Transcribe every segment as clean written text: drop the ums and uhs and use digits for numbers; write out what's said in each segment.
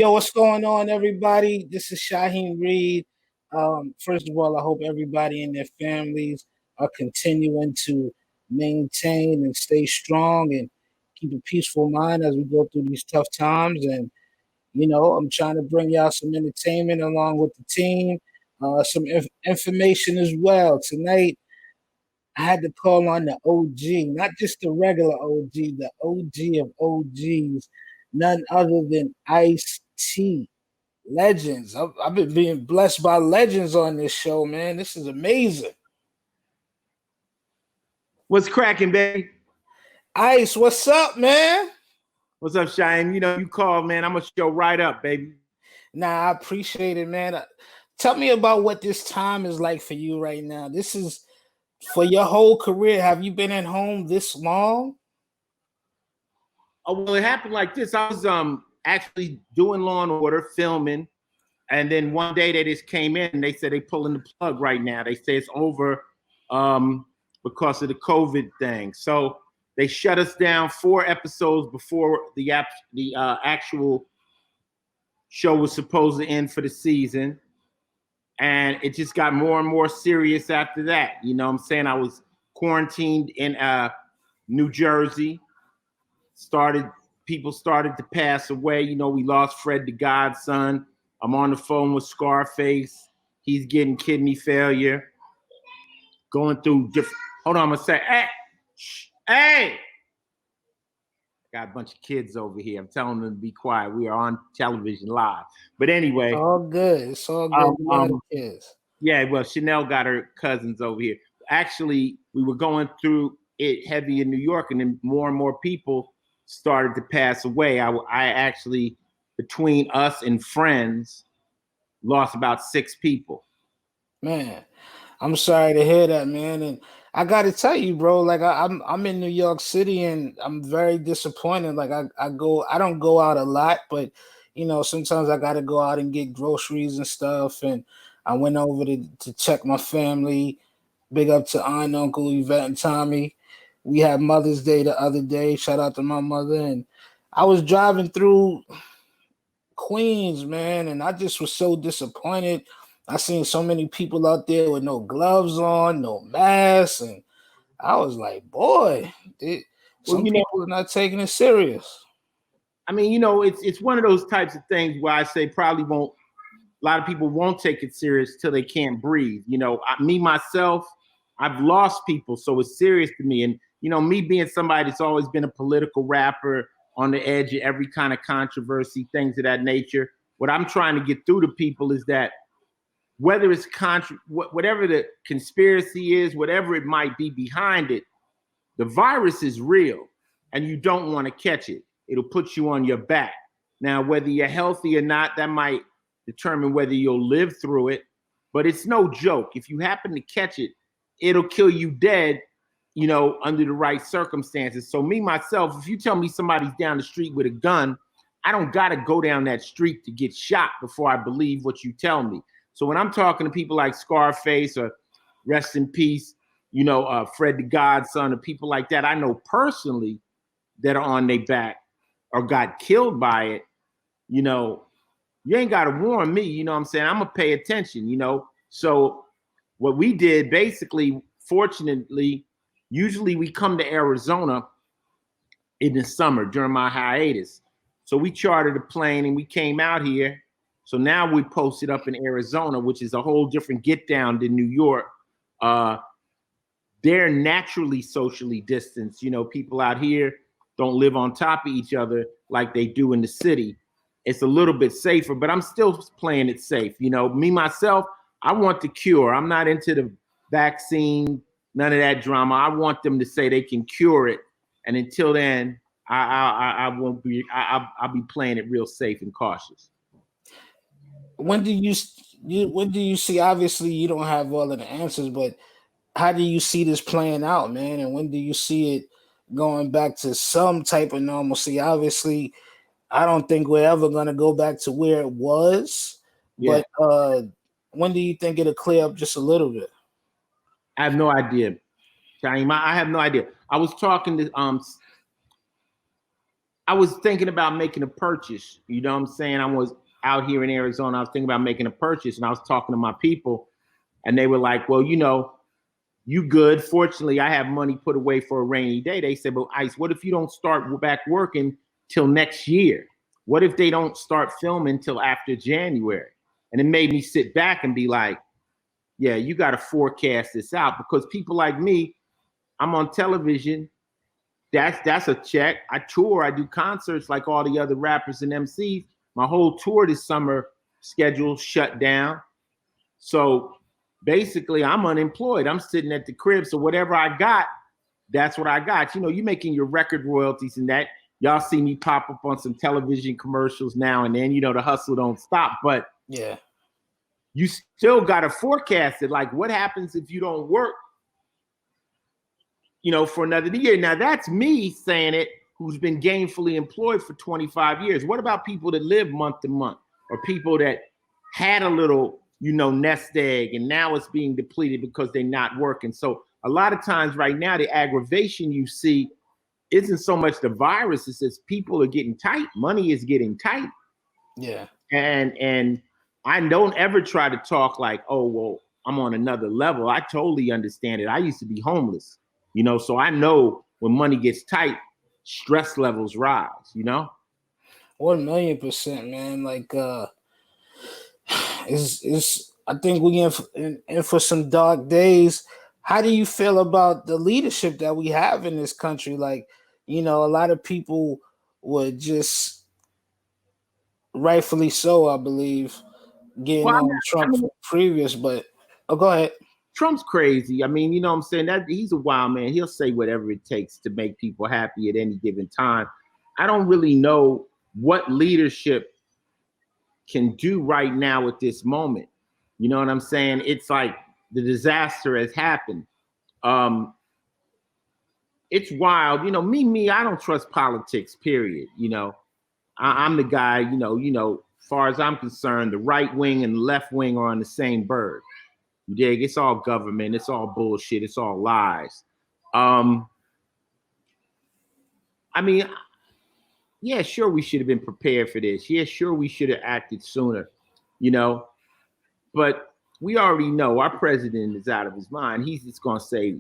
Yo, what's going on, everybody? This is Shaheem Reed. First of all, I hope everybody and their families are continuing to maintain and stay strong and keep a peaceful mind as we go through these tough times. And, I'm trying to bring y'all some entertainment along with the team, some information as well. Tonight, I had to call on the OG, not just the regular OG, the OG of OGs, none other than Ice T. Legends. I've been being blessed by legends on this show, man. This is amazing. What's cracking, baby? Ice, what's up, man? What's up, Shine? You called, man. I'm gonna show right up, baby. Nah, I appreciate it, man. Tell me about what this time is like for you right now. This is for your whole career. Have you been at home this long? Oh, well, it happened like this. I was actually doing Law and Order, filming, and then one day they just came in and they said they pulling the plug right now. They say it's over because of the COVID thing. So they shut us down 4 episodes before the actual show was supposed to end for the season. And it just got more and more serious after that. You know what I'm saying? I was quarantined in New Jersey. People started to pass away. You know, we lost Fred the Godson. I'm on the phone with Scarface. He's getting kidney failure. Going through different. Hold on, I'm gonna say, hey! Got a bunch of kids over here. I'm telling them to be quiet. We are on television live. But anyway. It's all good. It's all good. Kids. Yeah, well, Chanel got her cousins over here. Actually, we were going through it heavy in New York, and then more and more people started to pass away. I actually, between us and friends, lost about 6 people. Man, I'm sorry to hear that, man. And I got to tell you, bro, like I'm in New York City and I'm very disappointed. Like I don't go out a lot, but sometimes I got to go out and get groceries and stuff. And I went over to check my family. Big up to Aunt, Uncle, Yvette, and Tommy. We had Mother's Day the other day. Shout out to my mother. And I was driving through Queens, man, and I just was so disappointed. I seen so many people out there with no gloves on, no masks, and I was like, boy, some people are not taking it serious. I mean, it's one of those types of things where I say probably won't. A lot of people won't take it serious till they can't breathe. Me myself, I've lost people, so it's serious to me. And me being somebody that's always been a political rapper on the edge of every kind of controversy, things of that nature. What I'm trying to get through to people is that whether it's whatever the conspiracy is, whatever it might be behind it, the virus is real and you don't want to catch it. It'll put you on your back. Now, whether you're healthy or not, that might determine whether you'll live through it, but it's no joke. If you happen to catch it, it'll kill you dead, under the right circumstances. So me, myself, if you tell me somebody's down the street with a gun, I don't got to go down that street to get shot before I believe what you tell me. So when I'm talking to people like Scarface or rest in peace, Fred the Godson or people like that, I know personally that are on their back or got killed by it, you ain't got to warn me, you know what I'm saying? I'm going to pay attention, So what we did basically, fortunately, usually we come to Arizona in the summer during my hiatus. So we chartered a plane and we came out here. So now we posted up in Arizona, which is a whole different get down than New York. They're naturally socially distanced. People out here don't live on top of each other like they do in the city. It's a little bit safer, but I'm still playing it safe. Me, myself, I want the cure. I'm not into the vaccine, none of that drama. I want them to say they can cure it. And until then, I won't be, I'll be playing it real safe and cautious. When do you see, obviously you don't have all of the answers, but how do you see this playing out, man? And when do you see it going back to some type of normalcy? Obviously, I don't think we're ever going to go back to where it was, but when do you think it'll clear up just a little bit? I have no idea, Shaheem. I have no idea. I was talking to I was thinking about making a purchase. You know what I'm saying? I was out here in Arizona. I was thinking about making a purchase, and I was talking to my people, and they were like, well, you know, you good. Fortunately, I have money put away for a rainy day. They said, but Ice, what if you don't start back working till next year? What if they don't start filming till after January? And it made me sit back and be like, yeah, you got to forecast this out, because people like me, I'm on television. That's a check. I tour, I do concerts like all the other rappers and MCs. My whole tour this summer schedule shut down. So basically I'm unemployed. I'm sitting at the crib. So whatever I got, that's what I got. You know, you're making your record royalties and that. Y'all see me pop up on some television commercials now and then. You know, the hustle don't stop. But yeah, you still got to forecast it. Like, what happens if you don't work, you know, for another year? Now, that's me saying it, who's been gainfully employed for 25 years. What about people that live month to month, or people that had a little, you know, nest egg and now it's being depleted because they're not working? So a lot of times right now, the aggravation you see isn't so much the virus, it's just people are getting tight. Money is getting tight. Yeah. And I don't ever try to talk like, oh, well, I'm on another level. I totally understand it. I used to be homeless, you know, so I know when money gets tight, stress levels rise, you know? 1,000,000%, man. Like, it's I think we in for some dark days. How do you feel about the leadership that we have in this country? Like, you know, a lot of people would just, rightfully so, I believe, getting Well, on Trump previous, but go ahead. Trump's crazy. I mean, you know what I'm saying? That he's a wild man. He'll say whatever it takes to make people happy at any given time. I don't really know what leadership can do right now at this moment. You know what I'm saying? It's like the disaster has happened. It's wild. You know, I don't trust politics, period. You know, I'm the guy, you know, as far as I'm concerned, the right wing and the left wing are on the same bird. You dig? It's all government. It's all bullshit. It's all lies. I mean, yeah, sure, we should have been prepared for this. Yeah, sure, we should have acted sooner, you know. But we already know our president is out of his mind. He's just going to say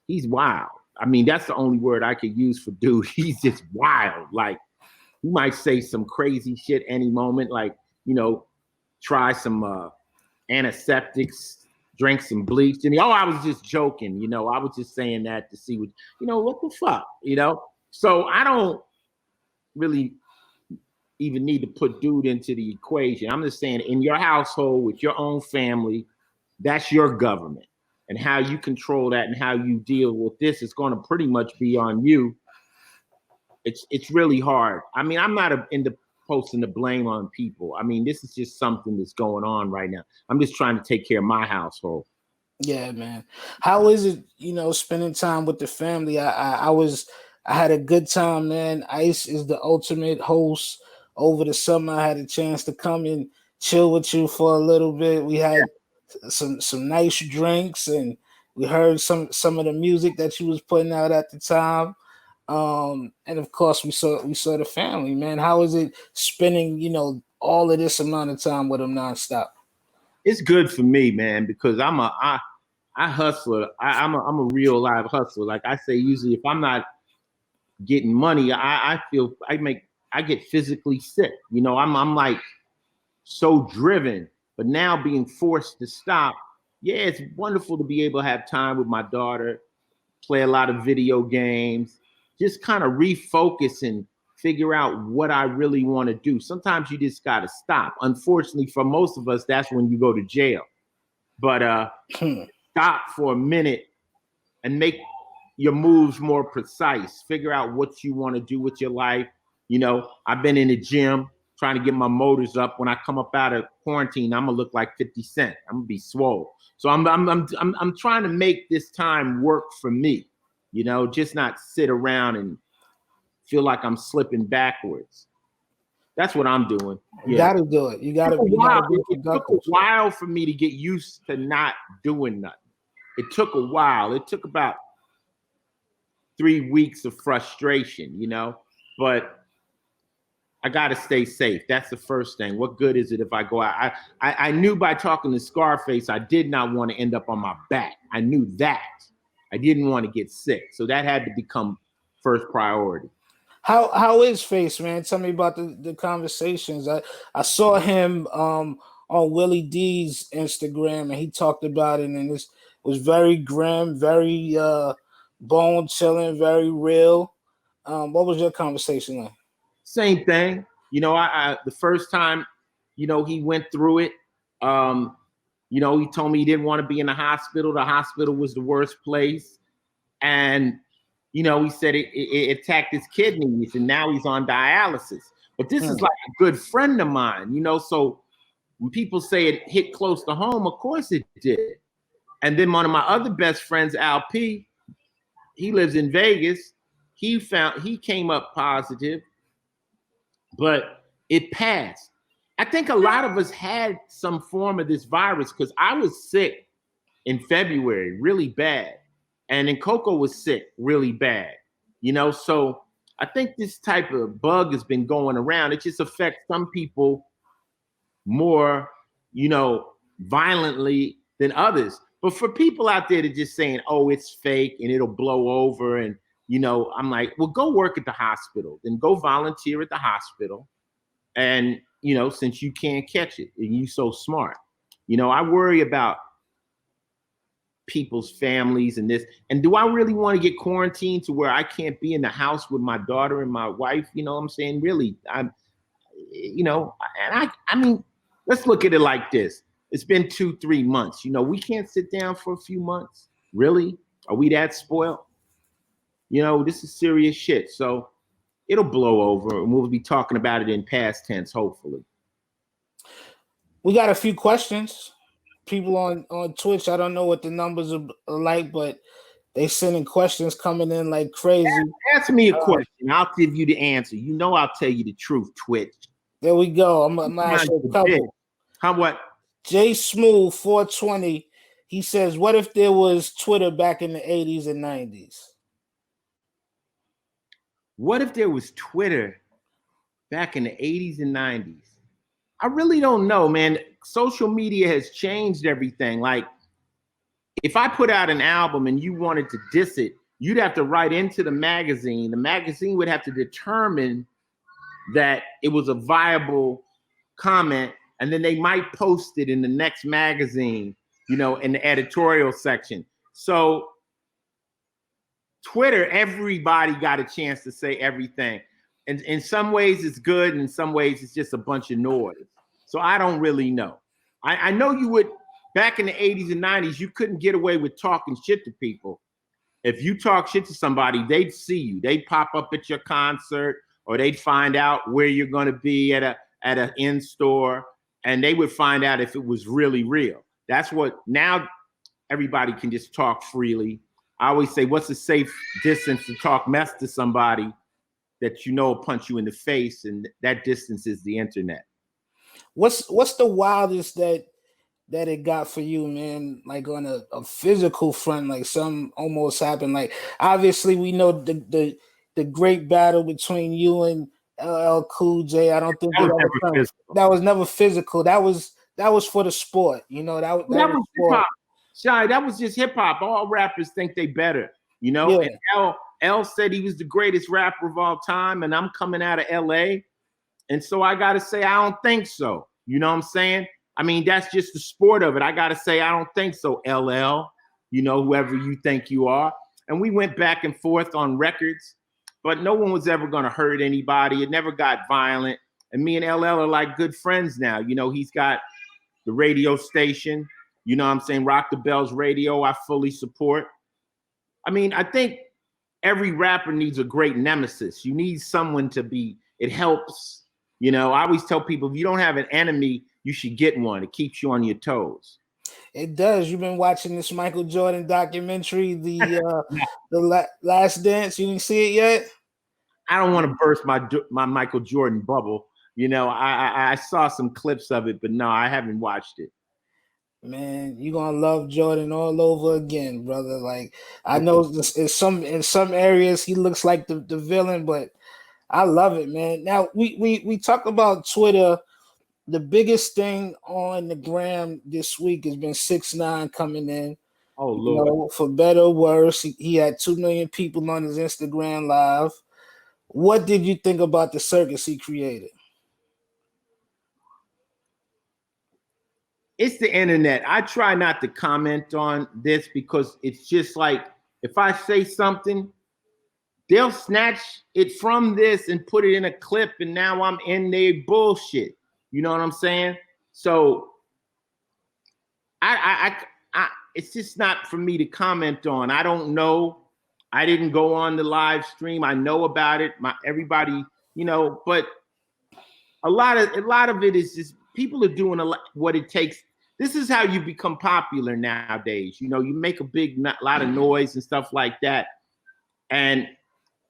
he's wild. I mean, that's the only word I could use for dude. He's just wild. Like, he might say some crazy shit any moment, like, you know, try some antiseptics, drink some bleach. And I was just joking, you know, I was just saying that to see what, you know, what the fuck, you know? So I don't really even need to put dude into the equation. I'm just saying, in your household with your own family, that's your government. And how you control that and how you deal with this is going to pretty much be on you. It's really hard. I mean, I'm not into posting the blame on people. I mean, this is just something that's going on right now. I'm just trying to take care of my household. Yeah, man. How is it, you know, spending time with the family? I had a good time, man. Ice is the ultimate host. Over the summer, I had a chance to come and chill with you for a little bit. We had some nice drinks, and we heard some of the music that you was putting out at the time. And of course we saw the family, man. How is it spending, you know, all of this amount of time with them nonstop? It's good for me, man, because I hustler. I'm a real live hustler. Like I say, usually if I'm not getting money, I feel I get physically sick. You know, I'm like so driven, but now being forced to stop. Yeah, it's wonderful to be able to have time with my daughter, play a lot of video games, just kind of refocus and figure out what I really want to do. Sometimes you just got to stop. Unfortunately, for most of us, that's when you go to jail. But stop for a minute and make your moves more precise. Figure out what you want to do with your life. You know, I've been in the gym trying to get my motors up. When I come up out of quarantine, I'm gonna look like 50 Cent. I'm gonna be swole. So I'm trying to make this time work for me. You know, just not sit around and feel like I'm slipping backwards. That's what I'm doing. You gotta do it. You gotta be productive. It took a while for me to get used to not doing nothing. It took a while. It took about 3 weeks of frustration, you know, but I got to stay safe. That's the first thing. What good is it if I go out? I knew by talking to Scarface, I did not want to end up on my back. I knew that. I didn't want to get sick. So that had to become first priority. How is Face, man? Tell me about the conversations. I saw him on Willie D's Instagram, and he talked about it, and it was very grim, very bone chilling, very real. What was your conversation like? Same thing. You know, I the first time, you know, he went through it. You know, he told me he didn't want to be in the hospital. The hospital was the worst place, and you know, he said it attacked his kidneys, and now he's on dialysis. But this is like a good friend of mine, you know. So when people say it hit close to home, of course it did. And then one of my other best friends, Al P, he lives in Vegas. He came up positive, but it passed. I think a lot of us had some form of this virus because I was sick in February, really bad. And then Coco was sick really bad, you know? So I think this type of bug has been going around. It just affects some people more, you know, violently than others. But for people out there that just saying, oh, it's fake and it'll blow over. And, you know, I'm like, well, go work at the hospital, then go volunteer at the hospital. And, you know, since you can't catch it and you so smart, you know, I worry about people's families and this. And do I really want to get quarantined to where I can't be in the house with my daughter and my wife? You know what I'm saying? Really, you know, and I mean, let's look at it like this. It's been 2-3 months. You know, we can't sit down for a few months. Really? Are we that spoiled? You know, this is serious shit. So it'll blow over and we'll be talking about it in past tense, hopefully. We got a few questions. People on Twitch, I don't know what the numbers are like, but they sending questions coming in like crazy. Ask me a question. I'll give you the answer. You know I'll tell you the truth, Twitch. There we go. I'm gonna ask you a couple. How what? J Smooth 420. He says, what if there was Twitter back in the 80s and 90s? What if there was Twitter back in the 80s and 90s? I really don't know, man. Social media has changed everything. Like, if I put out an album and you wanted to diss it, you'd have to write into the magazine. The magazine would have to determine that it was a viable comment, and then they might post it in the next magazine, you know, in the editorial section. So Twitter, everybody got a chance to say everything. And in some ways it's good, and in some ways it's just a bunch of noise. So I don't really know. I know you would, back in the 80s and 90s, you couldn't get away with talking shit to people. If you talk shit to somebody, they'd see you. They'd pop up at your concert, or they'd find out where you're going to be at an in-store, and they would find out if it was really real. That's what, now everybody can just talk freely. I always say, what's a safe distance to talk mess to somebody that you know will punch you in the face, and that distance is the internet. What's the wildest that it got for you, man? Like on a physical front, like something almost happened. Like obviously we know the great battle between you and LL Cool J. I don't think that was never physical. That was for the sport, you know. That was hip hop. Shy, that was just hip hop. All rappers think they better, you know. Yeah. And L said he was the greatest rapper of all time, and I'm coming out of LA. And so I got to say, I don't think so. You know what I'm saying? I mean, that's just the sport of it. I got to say, I don't think so, LL, you know, whoever you think you are. And we went back and forth on records, but no one was ever going to hurt anybody. It never got violent. And me and LL are like good friends now. You know, he's got the radio station, you know what I'm saying? Rock the Bells Radio, I fully support. I mean, I think every rapper needs a great nemesis. You need someone to be, it helps. You know, I always tell people, if you don't have an enemy, you should get one. It keeps you on your toes. It does. You've been watching this Michael Jordan documentary, the Last Dance. You didn't see it yet? I don't want to burst my Michael Jordan bubble. You know, I saw some clips of it, but no, I haven't watched it. Man, you're gonna love Jordan all over again, brother. Like, I know in some areas he looks like the villain, but I love it, man. Now we talk about Twitter. The biggest thing on the gram this week has been 6ix9ine coming in. Oh You Lord. know, for better or worse, he had 2 million people on his Instagram live. What did you think about the circus he created? It's the internet. I try not to comment on this because it's just like if I say something, they'll snatch it from this and put it in a clip, and now I'm in their bullshit. You know what I'm saying? So it's just not for me to comment on. I don't know. I didn't go on the live stream. I know about it. Everybody, you know, but a lot of it is just people are doing what it takes. This is how you become popular nowadays. You know, you make a lot of noise and stuff like that. And,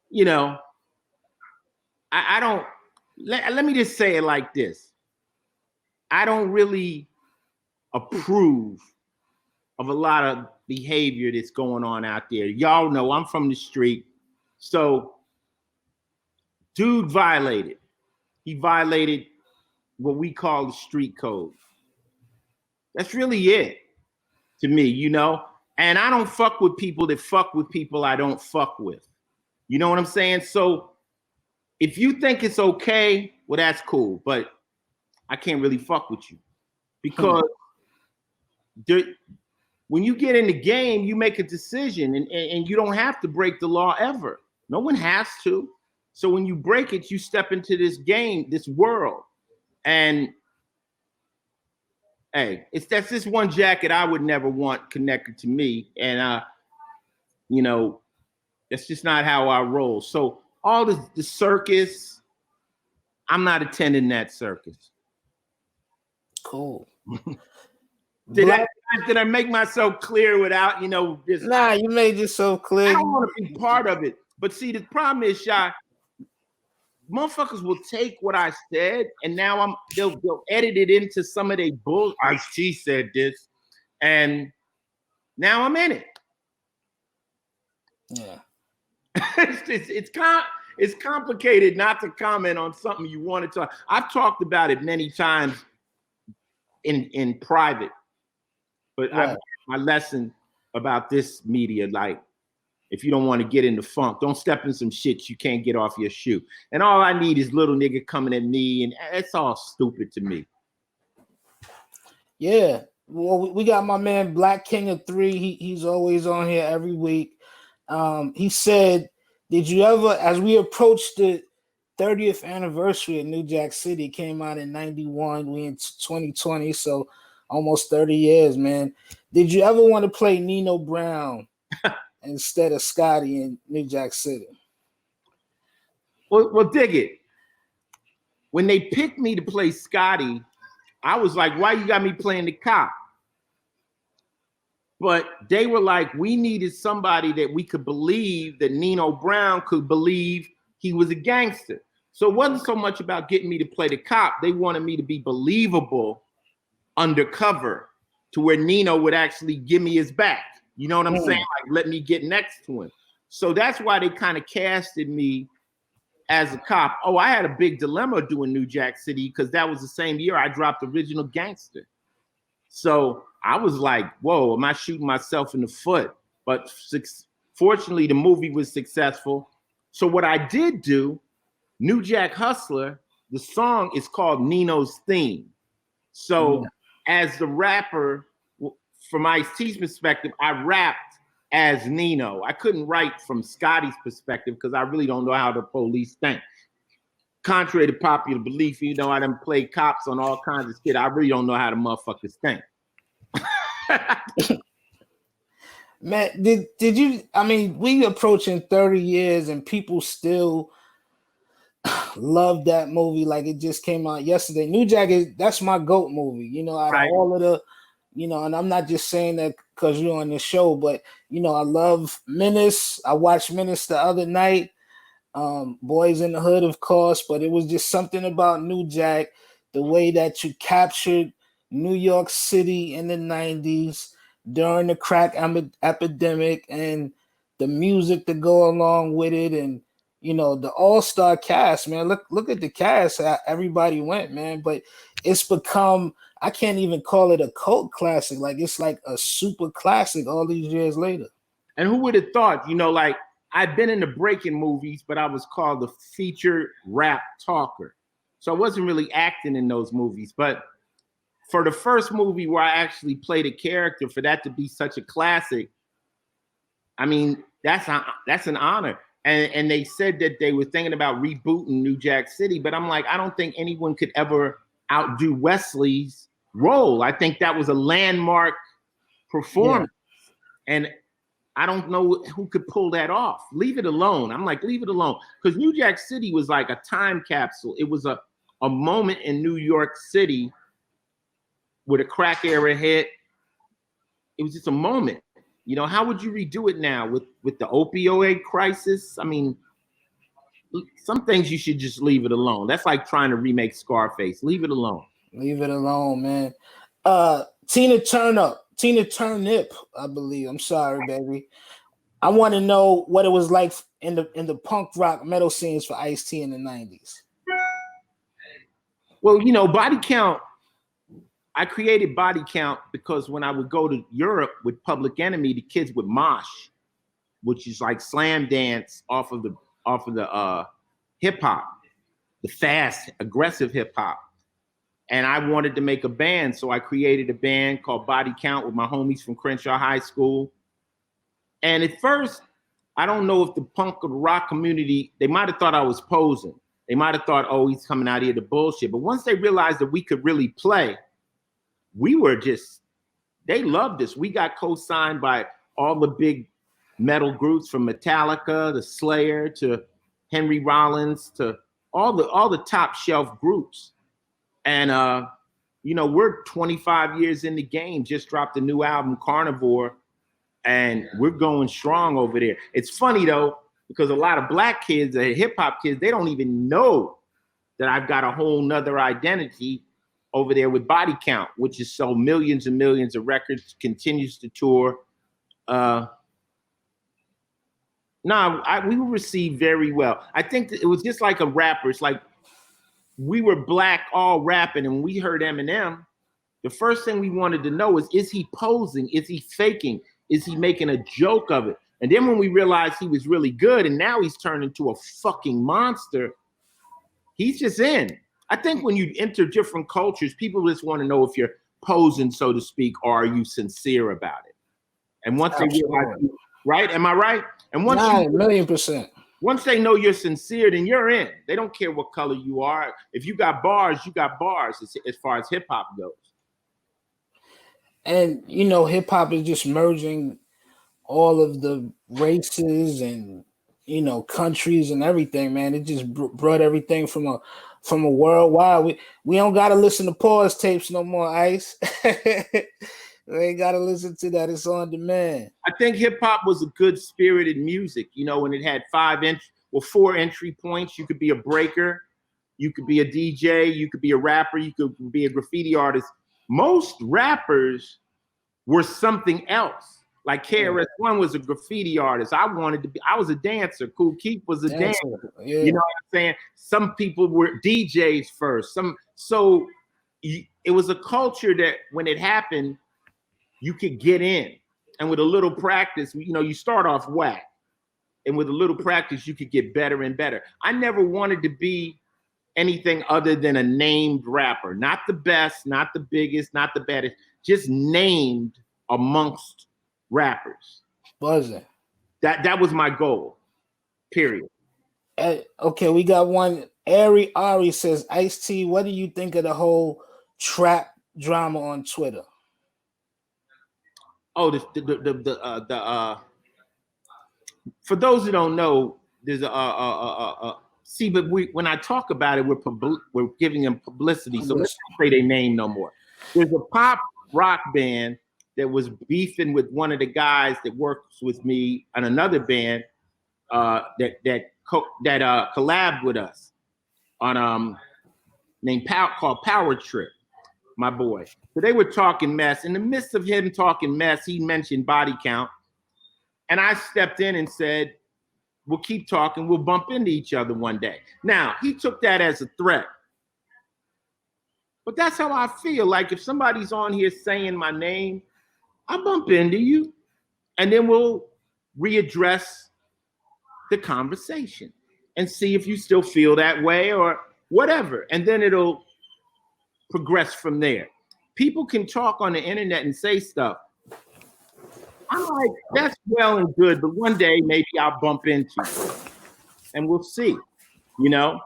you know, I don't, let me just say it like this. I don't really approve of a lot of behavior that's going on out there. Y'all know I'm from the street. So dude violated. He violated what we call the street code. That's really it to me, you know? And I don't fuck with people that fuck with people I don't fuck with. You know what I'm saying? So if you think it's okay, well, that's cool. But I can't really fuck with you because when you get in the game, you make a decision and you don't have to break the law ever. No one has to. So when you break it, you step into this game, this world. And hey, that's this one jacket I would never want connected to me. And you know, that's just not how I roll. So all the circus, I'm not attending that circus. Cool. Did I make myself clear without, you know, just Nah, you made yourself clear. I don't want to be part of it. But see, the problem is, Shy, motherfuckers will take what I said and now they'll edit it into some of their bull. Ice-T said this, and now I'm in it. Yeah. It's complicated not to comment on something you want to talk. I've talked about it many times in private, but right. my lesson about this media, like, if you don't want to get in the funk, don't step in some shit you can't get off your shoe. And all I need is little nigga coming at me, and it's all stupid to me. Yeah. Well, we got my man Black King of 3. He's always on here every week. He said, did you ever, as we approach the 30th anniversary of New Jack City, came out in 91, we in 2020, so almost 30 years, man. Did you ever want to play Nino Brown instead of Scotty in New Jack City? Well, dig it. When they picked me to play Scotty, I was like, why you got me playing the cop? But they were like, we needed somebody that we could believe that Nino Brown could believe he was a gangster. So it wasn't so much about getting me to play the cop. They wanted me to be believable undercover to where Nino would actually give me his back. You know what I'm saying? Like, let me get next to him. So that's why they kind of casted me as a cop. Oh, I had a big dilemma doing New Jack City because that was the same year I dropped Original Gangster. So I was like, whoa, am I shooting myself in the foot? But fortunately, the movie was successful. So what I did do, New Jack Hustler, the song is called Nino's Theme. So as the rapper, from Ice-T's perspective, I rapped as Nino. I couldn't write from Scotty's perspective because I really don't know how the police think. Contrary to popular belief, you know, I done played cops on all kinds of shit. I really don't know how the motherfuckers think. Man, did you, I mean, we approaching 30 years and people still love that movie like it just came out yesterday. New Jack that's my GOAT movie, you know, out of all of the, you know, and I'm not just saying that because you're on the show, but, you know, I love Menace. I watched Menace the other night. Boys in the Hood, of course, but it was just something about New Jack, the way that you captured New York City in the 90s during the crack epidemic and the music to go along with it and you know, the all-star cast, man. Look at the cast, how everybody went, man. But it's become, I can't even call it a cult classic. Like it's like a super classic all these years later. And who would have thought, you know, like I've been in the breaking movies, but I was called the feature rap talker. So I wasn't really acting in those movies. But for the first movie where I actually played a character, for that to be such a classic, I mean, that's an honor. And they said that they were thinking about rebooting New Jack City, but I'm like, I don't think anyone could ever outdo Wesley's role. I think that was a landmark performance. Yeah. And I don't know who could pull that off. Leave it alone. I'm like, leave it alone. Because New Jack City was like a time capsule. It was a moment in New York City where the crack era hit. It was just a moment. You know, how would you redo it now with the opioid crisis? I mean, some things you should just leave it alone. That's like trying to remake Scarface. Leave it alone. Leave it alone, man. Tina Turnip, I believe. I'm sorry, baby. I want to know what it was like in the punk rock metal scenes for Ice-T in the 90s. Well, you know, Body Count. I created Body Count because when I would go to Europe with Public Enemy, the kids would mosh, which is like slam dance off of the hip hop, the fast, aggressive hip hop. And I wanted to make a band, so I created a band called Body Count with my homies from Crenshaw High School. And at first, I don't know if the punk or the rock community, they might have thought I was posing. They might have thought, oh, he's coming out here to bullshit. But once they realized that we could really play, we were just, they loved us. We got co-signed by all the big metal groups from Metallica to Slayer to Henry Rollins to all the top shelf groups. And, you know, we're 25 years in the game, just dropped a new album, Carnivore, and we're going strong over there. It's funny, though, because a lot of black kids, hip hop kids, they don't even know that I've got a whole nother identity over there with Body Count, which is sold millions and millions of records, continues to tour. We were received very well. I think that it was just like a rapper. It's like we were black all rapping, and we heard Eminem. The first thing we wanted to know is he posing? Is he faking? Is he making a joke of it? And then when we realized he was really good, and now he's turned into a fucking monster, he's just in. I think when you enter different cultures, people just want to know if you're posing, so to speak, or are you sincere about it? And once they realize, right? Am I right? And once 9,000,000%. Once they know you're sincere, then you're in. They don't care what color you are. If you got bars, you got bars as far as hip hop goes. And, you know, hip hop is just merging all of the races and, you know, countries and everything, man. It just brought everything from a worldwide. We don't got to listen to pause tapes no more, Ice. We ain't got to listen to that. It's on demand. I think hip hop was a good spirited music, you know, when it had 4 entry points. You could be a breaker, you could be a DJ, you could be a rapper, you could be a graffiti artist. Most rappers were something else. Like KRS-One was a graffiti artist. I was a dancer. Kool Keith was a dancer. Yeah. You know what I'm saying? Some people were DJs first. It was a culture that when it happened, you could get in. And with a little practice, you know, you start off whack. And with a little practice, you could get better and better. I never wanted to be anything other than a named rapper. Not the best, not the biggest, not the baddest. Just named amongst rappers. Buzzing. That was my goal. Period. Okay, we got one. Ari says, Ice-T, what do you think of the whole trap drama on Twitter? Oh, for those who don't know, there's but when I talk about it, we're giving them publicity. So let's not say their name no more. There's a pop rock band that was beefing with one of the guys that works with me on another band that collabed with us on called Power Trip. My boy. So they were talking mess. In the midst of him talking mess, he mentioned Body Count. And I stepped in and said, we'll keep talking. We'll bump into each other one day. Now, he took that as a threat. But that's how I feel. Like if somebody's on here saying my name, I'll bump into you. And then we'll readdress the conversation and see if you still feel that way or whatever. And then it'll progress from there. People can talk on the internet and say stuff. I'm like, that's well and good, but one day maybe I'll bump into you and we'll see, you know?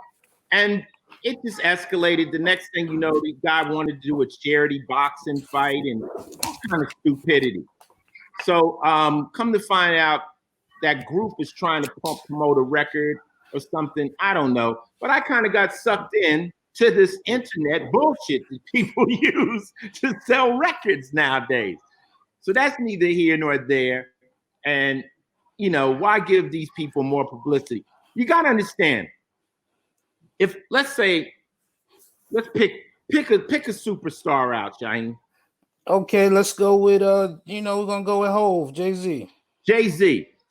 And it just escalated. The next thing you know, the guy wanted to do a charity boxing fight and all kind of stupidity. So come to find out, that group is trying to promote a record or something. I don't know. But I kind of got sucked in to this internet bullshit that people use to sell records nowadays. So that's neither here nor there. And, you know, why give these people more publicity? You got to understand, if let's say, let's pick a superstar out, Shaheen. Okay, let's go with we're gonna go with Hov, Jay-Z.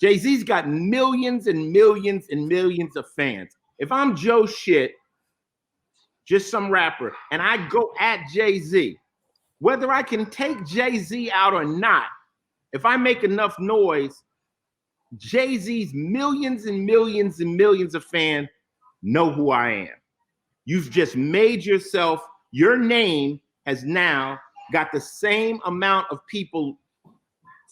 Jay-Z's got millions and millions and millions of fans. If I'm Joe Shit, just some rapper, and I go at Jay-Z, whether I can take Jay-Z out or not, if I make enough noise, Jay-Z's millions and millions and millions of fans know who I am. You've just made yourself, your name has now got the same amount of people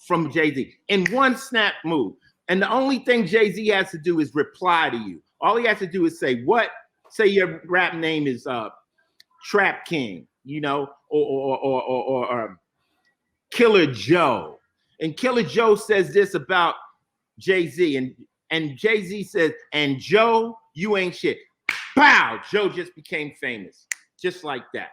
from Jay-Z in one snap move. And the only thing Jay-Z has to do is reply to you. All he has to do is say, what? Say your rap name is Trap King, you know, or Killer Joe. And Killer Joe says this about Jay-Z. And Jay-Z says, and Joe, you ain't shit. Bow! Joe just became famous. Just like that.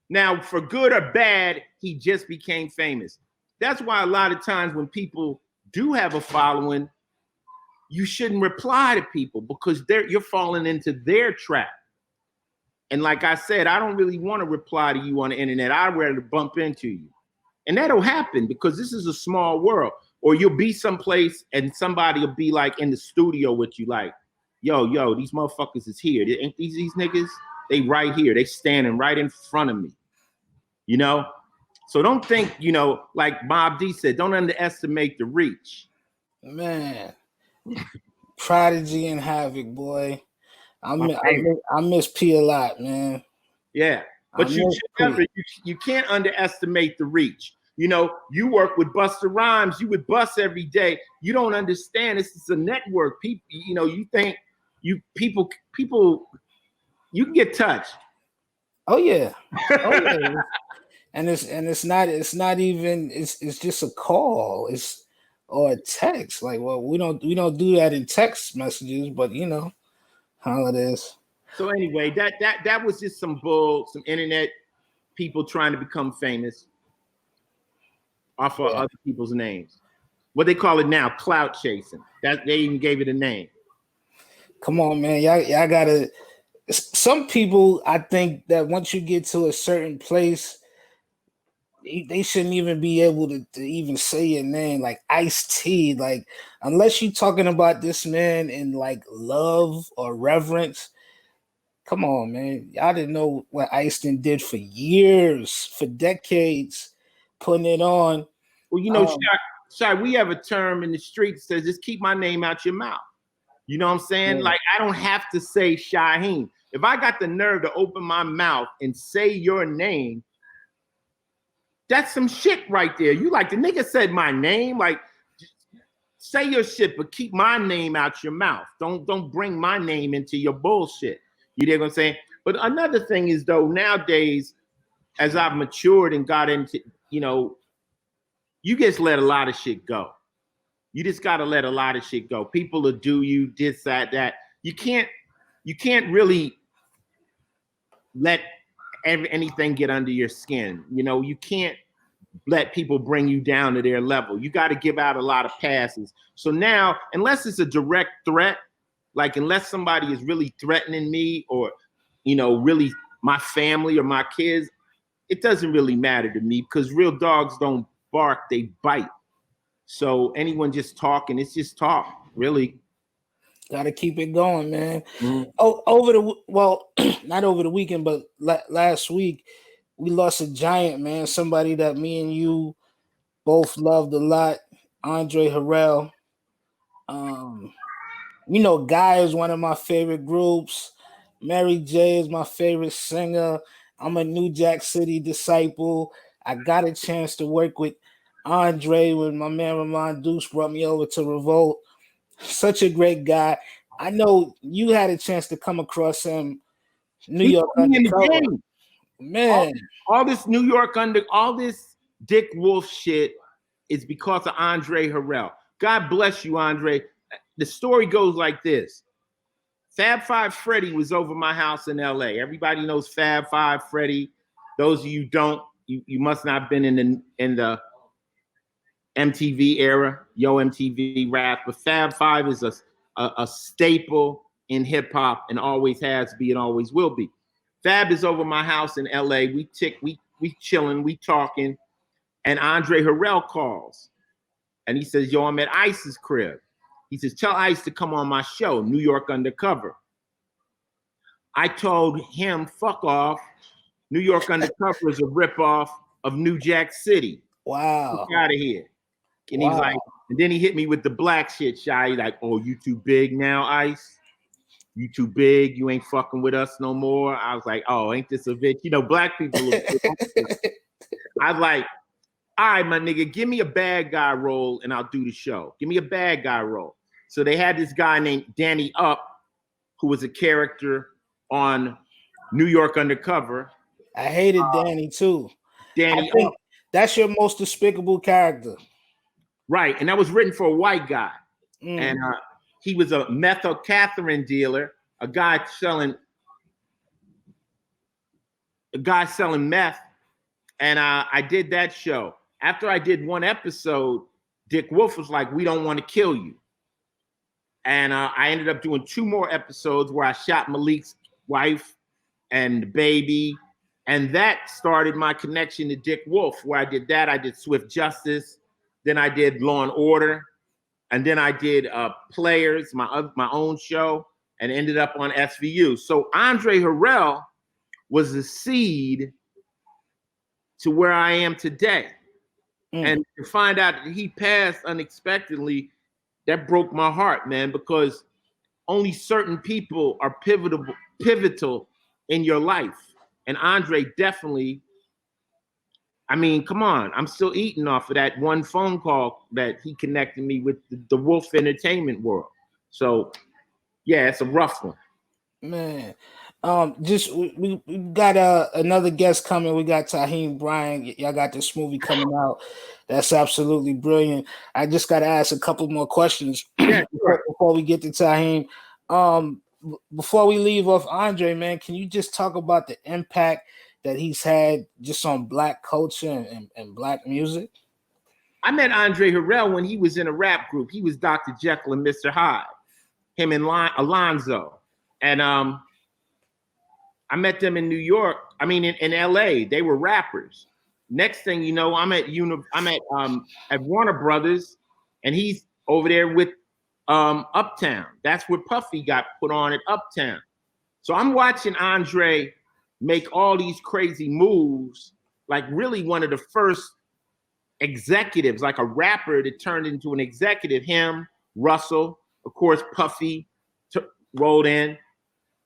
Now, for good or bad, he just became famous. That's why a lot of times when people do have a following, you shouldn't reply to people because you're falling into their trap. And like I said, I don't really want to reply to you on the internet. I'd rather bump into you. And that'll happen because this is a small world. Or you'll be someplace and somebody will be like in the studio with you like, yo, these motherfuckers is here. Ain't these niggas? They right here. They standing right in front of me. You know? So don't think, you know, like Bob D said, don't underestimate the reach. Man, Prodigy and Havoc, boy. I miss P a lot, man. Yeah, but you can't underestimate the reach. You know, you work with Busta Rhymes, you would bust every day. You don't understand. This is a network. People, you know, you think people, you can get touched. Oh yeah. And it's not even it's just a call. Or a text. Like, well, we don't do that in text messages, but you know how it is. So anyway, that was just some internet people trying to become famous off of other people's names. What they call it now, clout chasing. That they even gave it a name. Come on, man. Y'all gotta. Some people, I think that once you get to a certain place, they shouldn't even be able to even say your name, like Ice-T. Like, unless you're talking about this man in like love or reverence. Come on, man. Y'all didn't know what Ice-T did for years, for decades, putting it on. Well, you know, Shy, we have a term in the street that says, just keep my name out your mouth. You know what I'm saying? Yeah. Like, I don't have to say Shaheen. If I got the nerve to open my mouth and say your name, that's some shit right there. You like, the nigga said my name. Like, say your shit, but keep my name out your mouth. Don't bring my name into your bullshit. You dig what I'm saying? But another thing is, though, nowadays, as I've matured and got into, you know, you just let a lot of shit go. You just got to let a lot of shit go. People will do you this, that. You can't really let anything get under your skin. You know, you can't let people bring you down to their level. You got to give out a lot of passes. So now, unless it's a direct threat, like unless somebody is really threatening me or, you know, really my family or my kids, it doesn't really matter to me because real dogs don't bark, they bite. So anyone just talking, it's just talk, really. Got to keep it going, man. Mm-hmm. Oh, over the well, not over the weekend, but last week we lost a giant, man. Somebody that me and you both loved a lot, Andre Harrell. Um, Guy is one of my favorite groups. Mary J is my favorite singer. I'm a New Jack City disciple. I got a chance to work with Andre when my man Ramon Deuce brought me over to Revolt. Such a great guy. I know you had a chance to come across him, New He York put me in the undercover. game. Man. All this New York all this Dick Wolf shit is because of Andre Harrell. God bless you, Andre. The story goes like this. Fab Five Freddy was over my house in LA. Everybody knows Fab Five Freddy. Those of you don't, you must not have been in the MTV era, Yo MTV rap. But Fab Five is a staple in hip hop and always has been and always will be. Fab is over my house in LA. We chilling, we talking, and Andre Harrell calls. And he says, yo, I'm at Ice's crib. He says, tell Ice to come on my show, New York Undercover. I told him, fuck off. New York Undercover is a ripoff of New Jack City. Wow. Get out of here. And wow. He's like, and then he hit me with the black shit, Shy. He's like, oh, you too big now, Ice? You too big, you ain't fucking with us no more. I was like, oh, ain't this a bitch? Black people. I was like, all right, my nigga, give me a bad guy role and I'll do the show. Give me a bad guy role. So they had this guy named Danny Up, who was a character on New York Undercover. I hated Danny too. Danny I think Up. That's your most despicable character. Right, and that was written for a white guy. And he was a methylcatherine dealer, a guy selling meth. And I did that show. After I did one episode, Dick Wolf was like, we don't want to kill you. And I ended up doing 2 more episodes where I shot Malik's wife and the baby. And that started my connection to Dick Wolf, where I did that. I did Swift Justice. Then I did Law and Order. And then I did Players, my own show, and ended up on SVU. So Andre Harrell was the seed to where I am today. And to find out that he passed unexpectedly, that broke my heart, man, because only certain people are pivotal in your life. And Andre definitely, I mean, come on, I'm still eating off of that one phone call that he connected me with the Wolf Entertainment world. So, yeah, it's a rough one. Man, we got another guest coming. We got Taheem Bryan. Y'all got this movie coming out. That's absolutely brilliant. I just got to ask a couple more questions before we get to Taheem. Before we leave off Andre, man, can you just talk about the impact that he's had just on Black culture and Black music? I met Andre Harrell when he was in a rap group. He was Dr. Jekyll and Mr. Hyde, him and Alonzo. And I met them in New York. I mean, in LA, they were rappers. Next thing you know, I'm at Warner Brothers, and he's over there with Uptown. That's where Puffy got put on at Uptown. So I'm watching Andre make all these crazy moves, like really one of the first executives, like a rapper that turned into an executive. Him, Russell, of course, Puffy rolled in.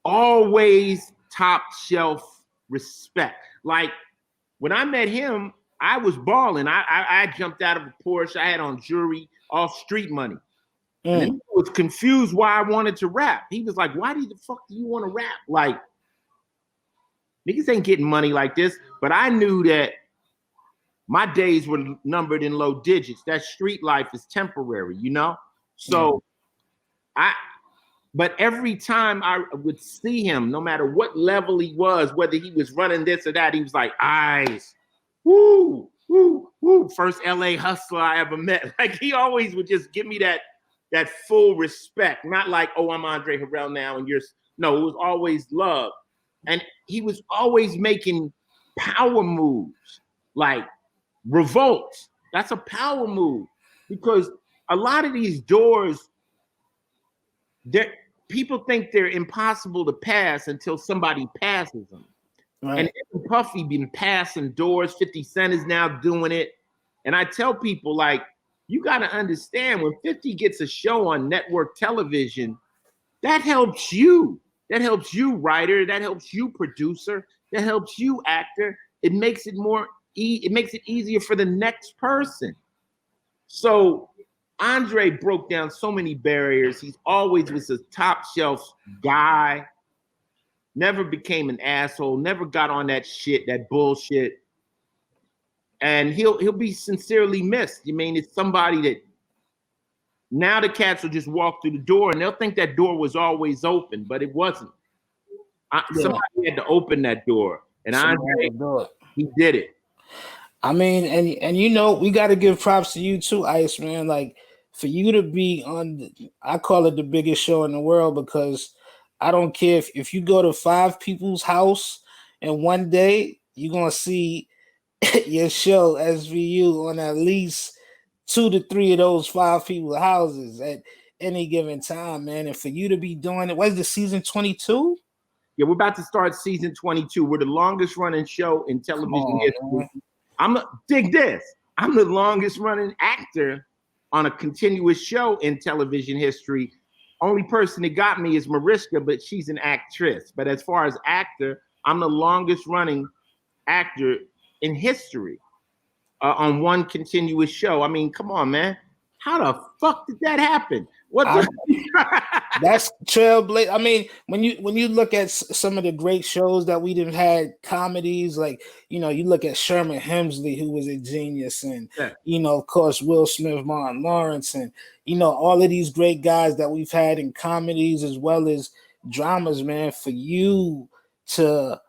Always top shelf respect. Like when I met him, I was balling. I jumped out of a Porsche. I had on jewelry, all street money. And then he was confused why I wanted to rap. He was like, why the fuck do you want to rap? Like, niggas ain't getting money like this. But I knew that my days were numbered in low digits. That street life is temporary, So but every time I would see him, no matter what level he was, whether he was running this or that, he was like, eyes, woo, woo, woo. First LA hustler I ever met. Like he always would just give me that full respect. Not like, oh, I'm Andre Harrell now and no, it was always love. And he was always making power moves, like Revolt. That's a power move because a lot of these doors people think they're impossible to pass until somebody passes them. Right. And even Puffy been passing doors. 50 Cent is now doing it. And I tell people, like, you got to understand, when 50 gets a show on network television, that helps you. That helps you, writer. That helps you, producer. That helps you, actor. It makes it it makes it easier for the next person. So Andre broke down so many barriers. He's always was a top shelf guy. Never became an asshole. Never got on that shit, that bullshit. And he'll be sincerely missed. I mean, it's somebody that now the cats will just walk through the door and they'll think that door was always open, but it wasn't. Somebody had to open that door, and Andre, he did it. I mean, and you know, we got to give props to you too, Ice, man. Like, for you to be on, I call it the biggest show in the world, because I don't care if you go to 5 people's house and one day you're gonna see your show SVU on at least 2 to 3 of those 5 people's houses at any given time, man. And for you to be doing it, what is the season 22? Yeah, we're about to start season 22. We're the longest running show in television history. Dig this. I'm the longest running actor on a continuous show in television history. Only person that got me is Mariska, but she's an actress. But as far as actor, I'm the longest running actor in history on one continuous show. I mean, come on, man. How the fuck did that happen? That's trailblazer. I mean, when you look at some of the great shows that we done had, comedies, like, you know, you look at Sherman Hemsley, who was a genius, and you know, of course, Will Smith, Martin Lawrence, and you know, all of these great guys that we've had in comedies as well as dramas, man. For you to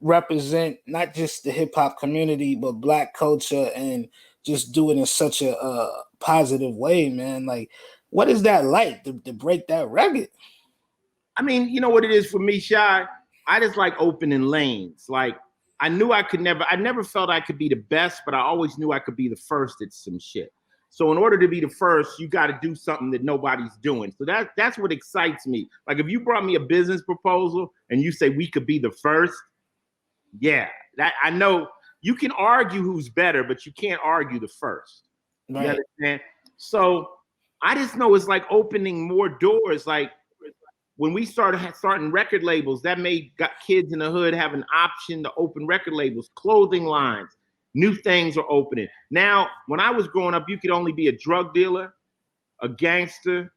represent not just the hip hop community, but Black culture, and just do it in such a positive way, man. Like, what is that like to break that record? I mean, you know what it is for me, Shy? I just like opening lanes. Like, I never felt I could be the best, but I always knew I could be the first at some shit. So in order to be the first, you got to do something that nobody's doing. So that's what excites me. Like, if you brought me a business proposal and you say we could be the first, yeah, that I know you can argue who's better, but you can't argue the first. Right. You understand? So I just know it's like opening more doors. Like, when we starting record labels, that got kids in the hood have an option to open record labels, clothing lines, new things are opening. Now, when I was growing up, you could only be a drug dealer, a gangster,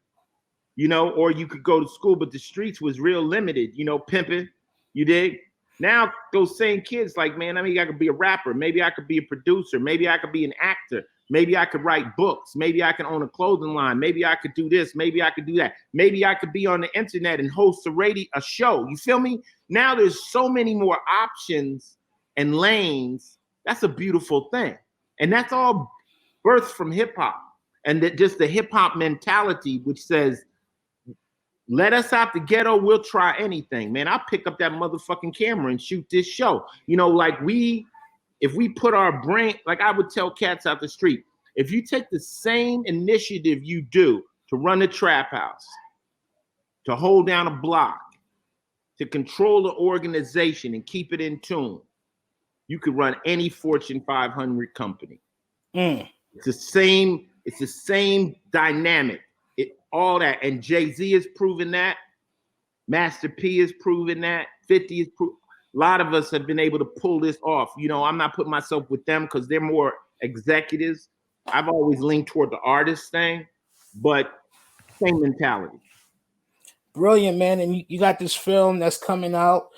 you know, or you could go to school, but the streets was real limited, you know, pimping, you dig? Now, those same kids, like, man, I mean, I could be a rapper. Maybe I could be a producer. Maybe I could be an actor. Maybe I could write books. Maybe I can own a clothing line. Maybe I could do this. Maybe I could do that. Maybe I could be on the internet and host a show. You feel me? Now there's so many more options and lanes. That's a beautiful thing. And that's all birthed from hip hop. And that just the hip hop mentality, which says, let us out the ghetto, we'll try anything. Man, I'll pick up that motherfucking camera and shoot this show. You know, like, if we put our brain, like I would tell cats out the street, if you take the same initiative you do to run a trap house, to hold down a block, to control the organization and keep it in tune, you could run any Fortune 500 company. It's the same dynamic. All that. And Jay-Z has proven that. Master P has proven that. 50 has proven. A lot of us have been able to pull this off. You know, I'm not putting myself with them because they're more executives. I've always leaned toward the artist thing, but same mentality. Brilliant, man. And you got this film that's coming out,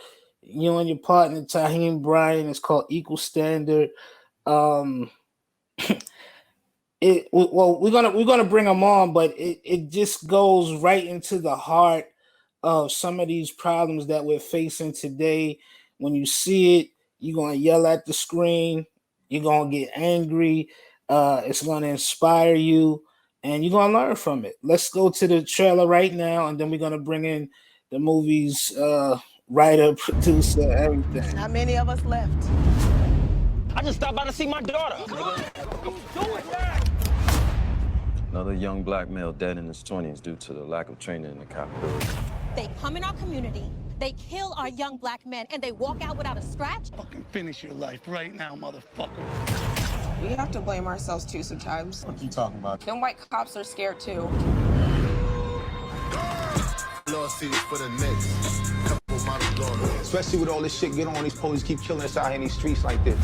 you and your partner Taheem Bryan. It's called Equal Standard. We're gonna bring them on, but it just goes right into the heart of some of these problems that we're facing today. When you see it, you're gonna yell at the screen, you're gonna get angry, it's gonna inspire you, and you're gonna learn from it. Let's go to the trailer right now, and then we're gonna bring in the movie's writer, producer, everything. Not many of us left. I just stopped by to see my daughter. No Another young black male dead in his 20s due to the lack of training in the cop. They come in our community, they kill our young black men, and they walk out without a scratch? Fucking finish your life right now, motherfucker. We have to blame ourselves too sometimes. What you talking about? Them white cops are scared too. Lawsuits for the next couple models. Especially with all this shit going on, these police keep killing us out here in these streets like this.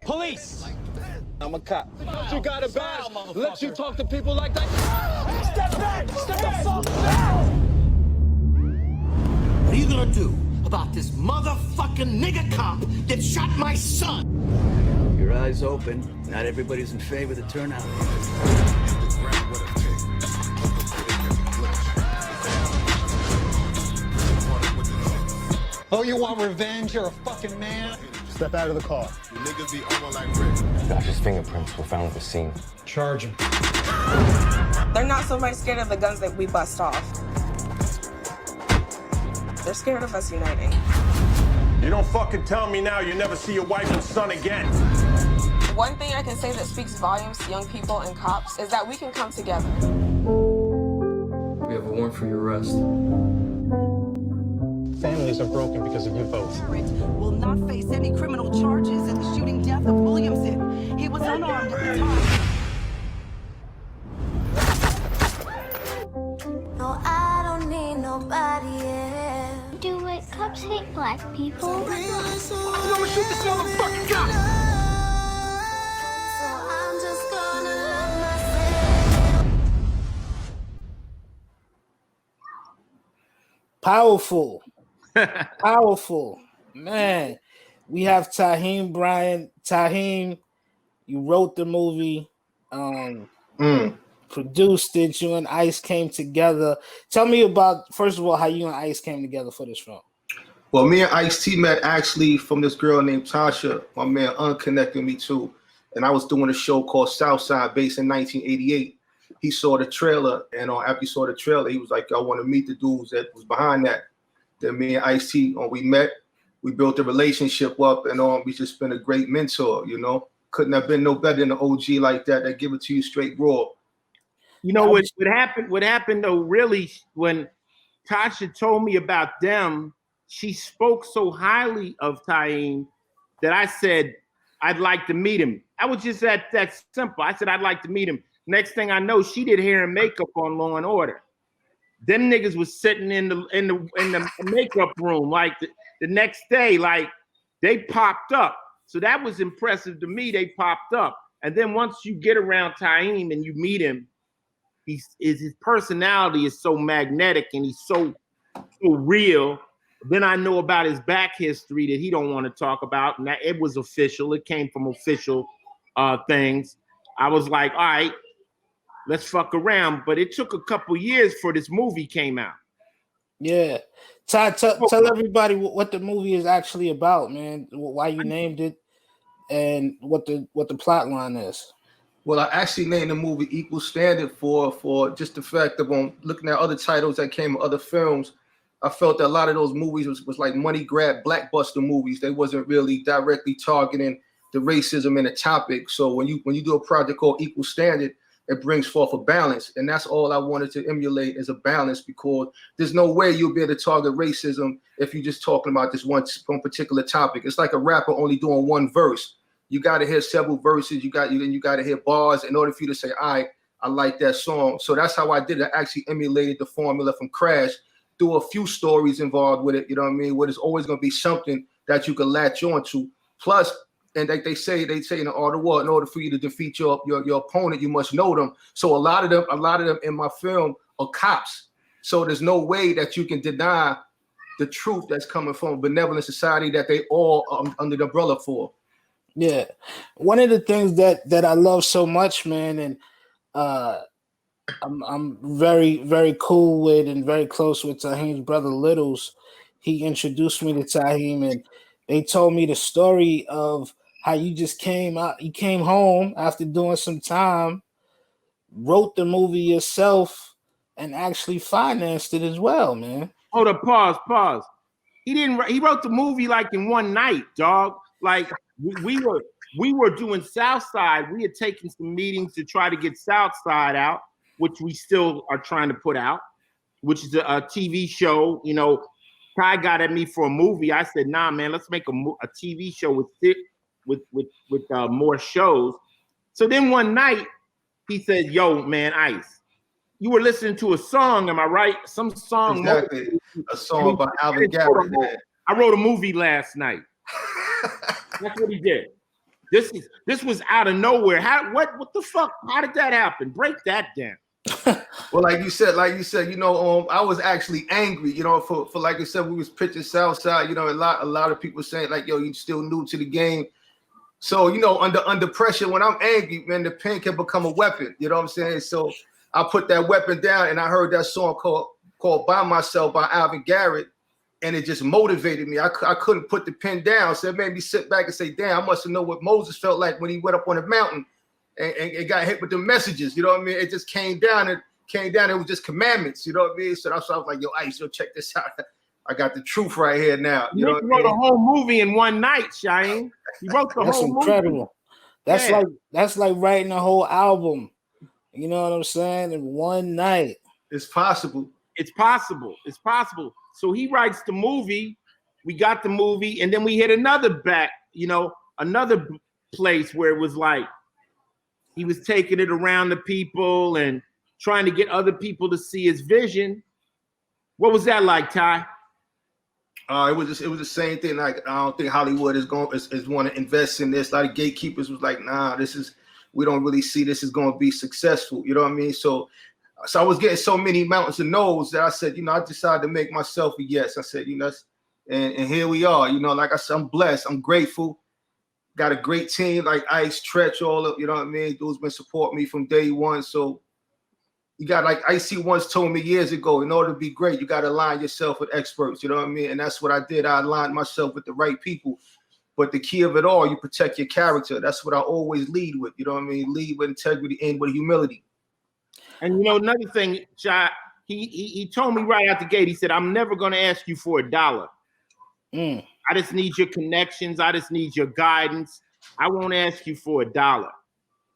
Police! I'm a cop. You got a badge. Let you talk to people like that. Step back! Step the fuck back! What are you gonna do about this motherfucking nigger cop that shot my son? Your eyes open. Not everybody's in favor of the turnout. Oh, you want revenge? You're a fucking man. Step out of the car. You niggas be over like Rick. Josh's fingerprints were found at the scene. Charge him. They're not so much scared of the guns that we bust off. They're scared of us uniting. You don't fucking tell me now you never see your wife and son again. One thing I can say that speaks volumes to young people and cops is that we can come together. We have a warrant for your arrest. Families are broken because of you both. Will not face any criminal charges in the shooting death of Williamson. He was unarmed at the time. No, I don't need nobody else. Do white cops hate black people? I'm gonna shoot this motherfucking guy! So I'm just gonna love myself. Powerful. Powerful. Man, we have Taheem Bryant. Taheem, you wrote the movie, produced it. You and Ice came together. Tell me about, first of all, how you and Ice came together for this film. Well, me and Ice-T met actually from this girl named Tasha. My man unconnected me to, and I was doing a show called Southside, based in 1988. He saw the trailer, and after he saw the trailer, he was like, I want to meet the dudes that was behind that. Then me and Ice-T, we met, we built a relationship up, and we just been a great mentor, you know. Couldn't have been no better than an OG like that give it to you straight raw. You know what happened though, really, when Tasha told me about them, she spoke so highly of Taheem that I said, I'd like to meet him. I was just that simple. I said, I'd like to meet him. Next thing I know, she did hair and makeup on Law and Order. Them niggas was sitting in the makeup room like the next day, like they popped up. So that was impressive to me. They popped up, and then once you get around Taheem and you meet him, his personality is so magnetic and he's so real. Then I know about his back history that he don't want to talk about, and that it was official. It came from official things. I was like, all right, let's fuck around. But it took a couple years for this movie came out. Yeah. Tell everybody what the movie is actually about, man. Why you named it, and what the plot line is. Well, I actually named the movie Equal Standard for just the fact of looking at other titles that came with other films. I felt that a lot of those movies was like money grab, blockbuster movies. They wasn't really directly targeting the racism and the topic. So when you do a project called Equal Standard, it brings forth a balance, and that's all I wanted to emulate is a balance, because there's no way you'll be able to target racism if you're just talking about this one particular topic. It's like a rapper only doing one verse. You got to hear several verses. You got to hear bars in order for you to say, I like that song. So that's how I did it. I actually emulated the formula from Crash, threw a few stories involved with it. You know what I mean? Where there's always going to be something that you can latch on to. Plus, and they say in the art of war, in order for you to defeat your opponent, you must know them. So a lot of them in my film are cops. So there's no way that you can deny the truth that's coming from a benevolent society that they all under the umbrella for. Yeah, one of the things that I love so much, man, and I'm very, very cool with and very close with Taheem's brother Littles. He introduced me to Taheem, and they told me the story of how you just came out. You came home after doing some time, wrote the movie yourself, and actually financed it as well, man. Hold up, pause. He wrote the movie like in one night, dog. Like we were we were doing Southside. We had taken some meetings to try to get Southside out, which we still are trying to put out, which is a TV show. You know, Ty got at me for a movie. I said, nah, man, let's make a TV show with more shows. So then one night he said, yo, man, Ice, you were listening to a song, am I right? Some song. Exactly. A song by Alvin Garrett. I wrote a movie last night. That's what he did. This was out of nowhere. What the fuck? How did that happen? Break that down. Well, like you said, you know, I was actually angry, you know, for like I said, we was pitching Southside, you know, a lot of people saying like, yo, you still new to the game. So, you know, under pressure, when I'm angry, man, the pen can become a weapon. You know what I'm saying? So I put that weapon down and I heard that song called By Myself by Alvin Garrett. And it just motivated me. I couldn't put the pen down. So it made me sit back and say, damn, I must have known what Moses felt like when he went up on the mountain and got hit with the messages. You know what I mean? It just came down. It was just commandments. You know what I mean? So that's why I was like, yo, Ice, yo, check this out. I got the truth right here now. You know what wrote a whole movie in one night, Shane. He wrote the That's whole incredible. movie. That's like writing a whole album. You know what I'm saying? In one night. It's possible. It's possible. It's possible. So he writes the movie. We got the movie, and then we hit another place where it was like he was taking it around the people and trying to get other people to see his vision. What was that like, Ty? It was the same thing. Like, I don't think Hollywood is want to invest in this. A lot of gatekeepers was like, nah, we don't really see this is going to be successful. You know what I mean? So I was getting so many mountains of no's that I said, you know, I decided to make myself a yes. I said, you know, and here we are. You know, like I said, I'm blessed. I'm grateful. Got a great team like Ice, Tretch, all of, you know what I mean? Dudes been supporting me from day one. So you got, like Icy once told me years ago, in order to be great, you got to align yourself with experts. You know what I mean? And that's what I did. I aligned myself with the right people. But the key of it all, you protect your character. That's what I always lead with. You know what I mean? Lead with integrity and with humility. And you know, another thing, Shai, he told me right out the gate, he said, I'm never going to ask you for $1. I just need your connections. I just need your guidance. I won't ask you for $1.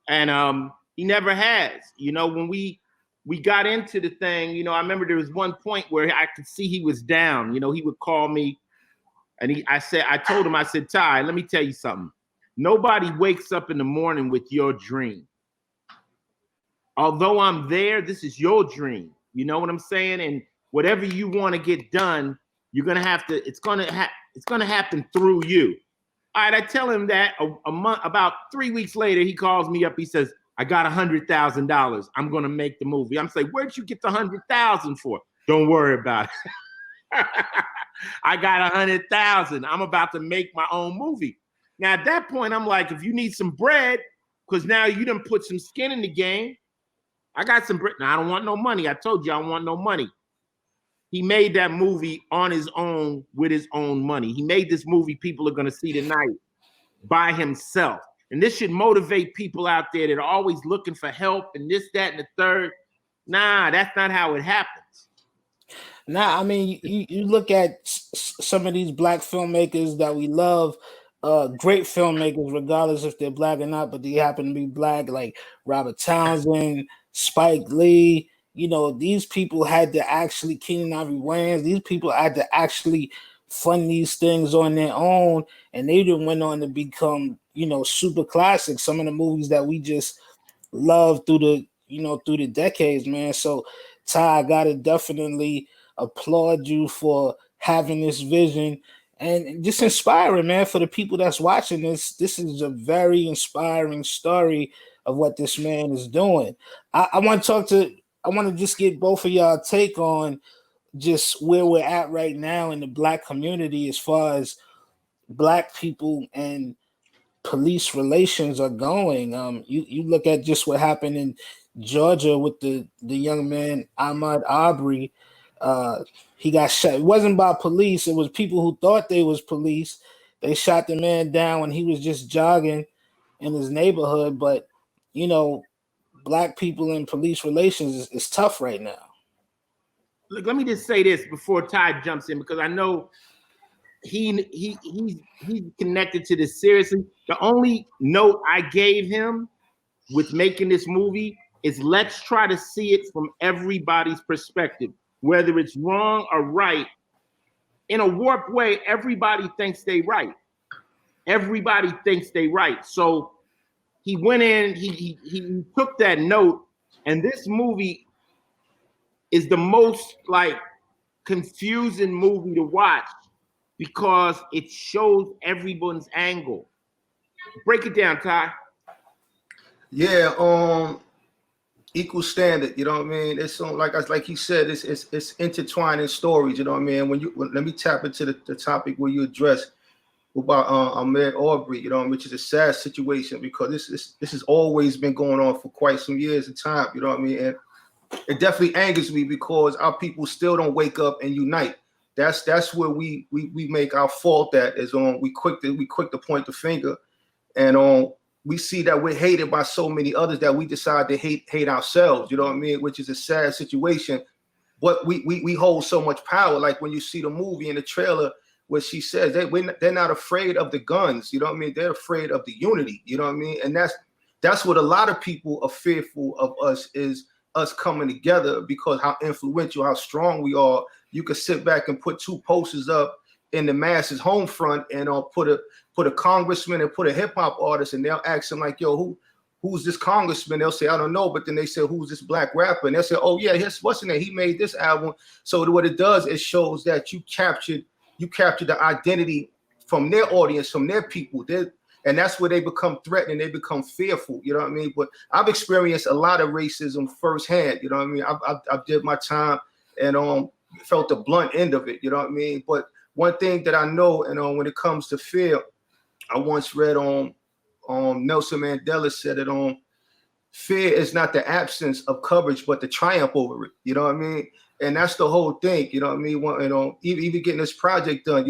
And he never has. You know, when we got into the thing, you know, I remember there was one point where I could see he was down. You know, he would call me and I told him, I said, Ty, let me tell you something. Nobody wakes up in the morning with your dream. Although I'm there, this is your dream. You know what I'm saying? And whatever you want to get done, you're gonna have to. It's gonna happen through you. All right. I tell him that a month, about 3 weeks later, he calls me up. He says, "I got $100,000. I'm gonna make the movie." I'm saying, "Where'd you get the $100,000 for?" "Don't worry about it." I got $100,000. I'm about to make my own movie. Now at that point, I'm like, if you need some bread, because now you done put some skin in the game. I got some bread. Now I don't want no money. I told you I don't want no money. He made that movie on his own with his own money. He made this movie people are gonna see tonight by himself. And this should motivate people out there that are always looking for help and this, that, and the third. Nah, that's not how it happens. Nah, I mean, you look at some of these black filmmakers that we love, great filmmakers, regardless if they're black or not, but they happen to be black, like Robert Townsend, Spike Lee. You know, these people had to actually, Keenan Ivory Wayans, these people had to actually fund these things on their own, and they didn't went on to become, you know, super classics. Some of the movies that we just love through the decades, man. So Ty, I gotta definitely applaud you for having this vision and just inspiring, man, for the people that's watching this. This is a very inspiring story of what this man is doing. I want to just get both of y'all take on just where we're at right now in the black community as far as black people and police relations are going. You look at just what happened in Georgia with the young man Ahmaud Arbery. He got shot. It wasn't by police. It was people who thought they was police. They shot the man down when he was just jogging in his neighborhood. But, you know, black people in police relations is tough right now. Look, let me just say this before Ty jumps in, because I know he's connected to this seriously. The only note I gave him with making this movie is let's try to see it from everybody's perspective, whether it's wrong or right. In a warped way, everybody thinks they right. Everybody thinks they right. So he went in, he took that note, and this movie is the most like confusing movie to watch because it shows everyone's angle. Break it down, Ty. Yeah, equal standard. You know what I mean? It's like he said, it's intertwining stories. You know what I mean? Let me tap into the topic where you address about Ahmaud Arbery. You know, which is a sad situation because this has always been going on for quite some years of time. You know what I mean? And it definitely angers me because our people still don't wake up and unite. That's where we make our fault at is we quick to point the finger, and we see that we're hated by so many others that we decide to hate ourselves. You know what I mean? Which is a sad situation. But we hold so much power. Like when you see the movie in the trailer where she says they're not afraid of the guns. You know what I mean? They're afraid of the unity. You know what I mean? And that's what a lot of people are fearful of us is us coming together because how influential, how strong we are. You could sit back and put two posters up in the masses home front and put a congressman and put a hip hop artist, and they'll ask them like, yo, who's this congressman? They'll say, I don't know, but then they say, who's this black rapper? And they'll say, oh yeah, what's in there? He made this album. So what it does, it shows that you captured the identity from their audience, from their people. And that's where they become threatened, they become fearful. You know what I mean? But I've experienced a lot of racism firsthand. You know what I mean? I did my time and felt the blunt end of it. You know what I mean? But one thing that I know, and when it comes to fear, I once read Nelson Mandela said it fear is not the absence of courage, but the triumph over it. You know what I mean? And that's the whole thing. You know what I mean? Even getting this project done,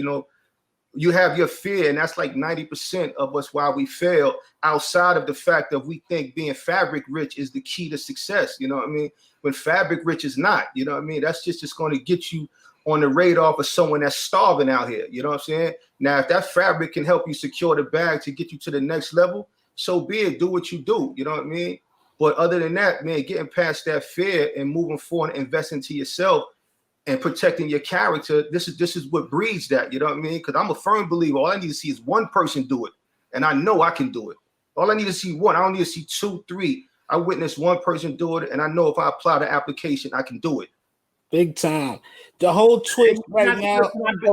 you have your fear, and that's like 90% of us why we fail, outside of the fact that we think being fabric rich is the key to success. You know what I mean? When fabric rich is not, you know what I mean? That's just going to get you on the radar for someone that's starving out here. You know what I'm saying? Now, if that fabric can help you secure the bag to get you to the next level, so be it. Do what you do. You know what I mean? But other than that, man, getting past that fear and moving forward and investing into yourself and protecting your character, this is what breeds that. You know what I mean? Because I'm a firm believer. All I need to see is one person do it, and I know I can do it. All I need to see one. I don't need to see 2, 3. I witnessed one person do it, and I know if I apply the application, I can do it. Big time. The whole twist right now.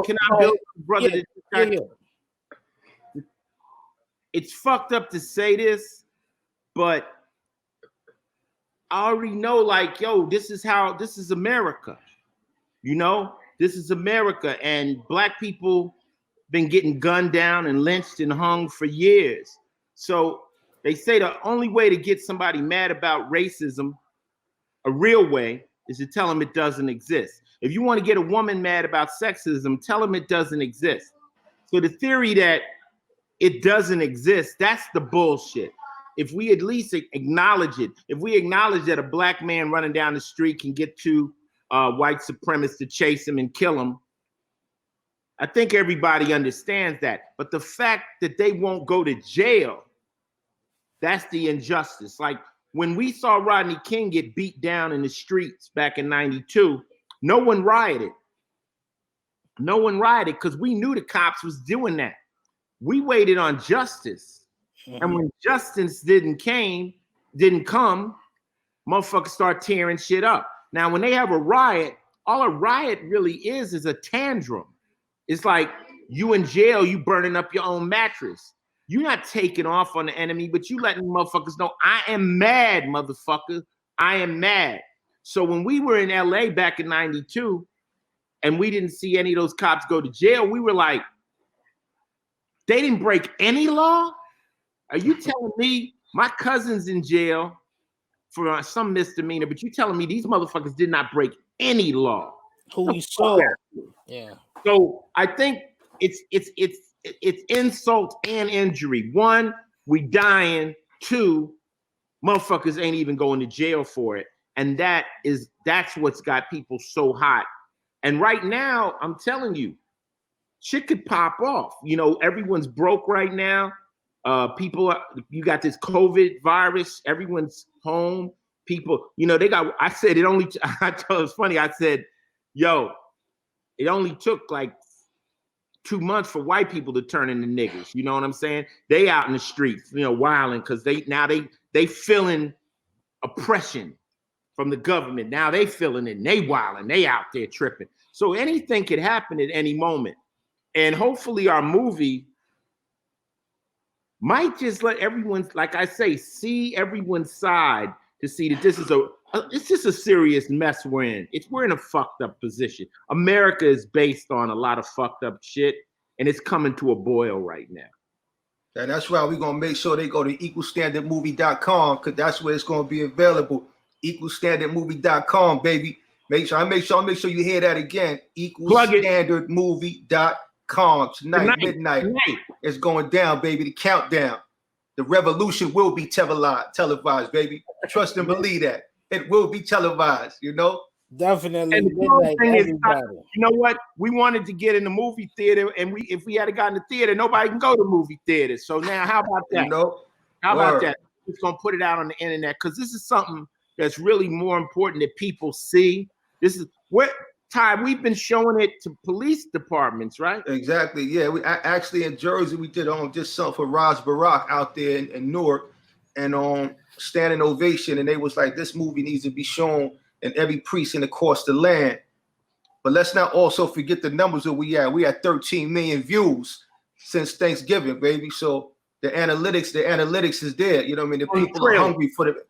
Can I build, brother? Yeah. It's fucked up to say this, but I already know, like, yo, this is America. This is America, and black people been getting gunned down and lynched and hung for years. So they say the only way to get somebody mad about racism, a real way, is to tell them it doesn't exist. If you want to get a woman mad about sexism, tell them it doesn't exist. So the theory that it doesn't exist, that's the bullshit. If we at least acknowledge it, if we acknowledge that a black man running down the street can get two white supremacists to chase him and kill him, I think everybody understands that. But the fact that they won't go to jail, that's the injustice. Like when we saw Rodney King get beat down in the streets back in '92, no one rioted. No one rioted because we knew the cops was doing that. We waited on justice. And when justice didn't come, motherfuckers start tearing shit up. Now, when they have a riot, all a riot really is a tantrum. It's like you in jail, you burning up your own mattress. You're not taking off on the enemy, but you letting motherfuckers know, I am mad, motherfucker. I am mad. So when we were in LA back in '92 and we didn't see any of those cops go to jail, we were like, they didn't break any law? Are you telling me my cousin's in jail for some misdemeanor, but you telling me these motherfuckers did not break any law? Who we saw? Yeah. So I think it's insult and injury. One, we dying. Two, motherfuckers ain't even going to jail for it. And that's what's got people so hot. And right now, I'm telling you, shit could pop off. You know, everyone's broke right now. You got this COVID virus. Everyone's home. People, you know, I said it only. I told it's funny. I said, yo, it only took like 2 months for white people to turn into niggas. You know what I'm saying? They out in the streets, you know, wilding because they feeling oppression from the government. Now they feeling it and they wilding, they out there tripping. So anything could happen at any moment. And hopefully our movie might just let everyone, like I say, see everyone's side to see that this is it's just a serious mess we're in. We're in a fucked up position. America is based on a lot of fucked up shit, and it's coming to a boil right now. And that's why we're gonna make sure they go to equalstandardmovie.com, because that's where it's gonna be available. Equalstandardmovie.com, baby. Make sure you hear that again. Equalstandardmovie.com. Tonight, midnight. It's going down, baby. The countdown. The revolution will be televised, baby. Trust and believe that. It will be televised, you know? Definitely. And the thing is, you know what? We wanted to get in the movie theater, and if we had gotten the theater, nobody can go to movie theaters. So now, how about that? You know? How about that? We're just gonna put it out on the internet because this is something that's really more important that people see. This is what Ty, we've been showing it to police departments, right? Exactly. Yeah. We actually in Jersey, we did just something for Raj Barak out there in Newark, and standing ovation, and they was like, this movie needs to be shown in every precinct across the land. But let's not also forget the numbers that we had. We had 13 million views since Thanksgiving, baby. So the analytics is there. You know what I mean? The people are hungry for the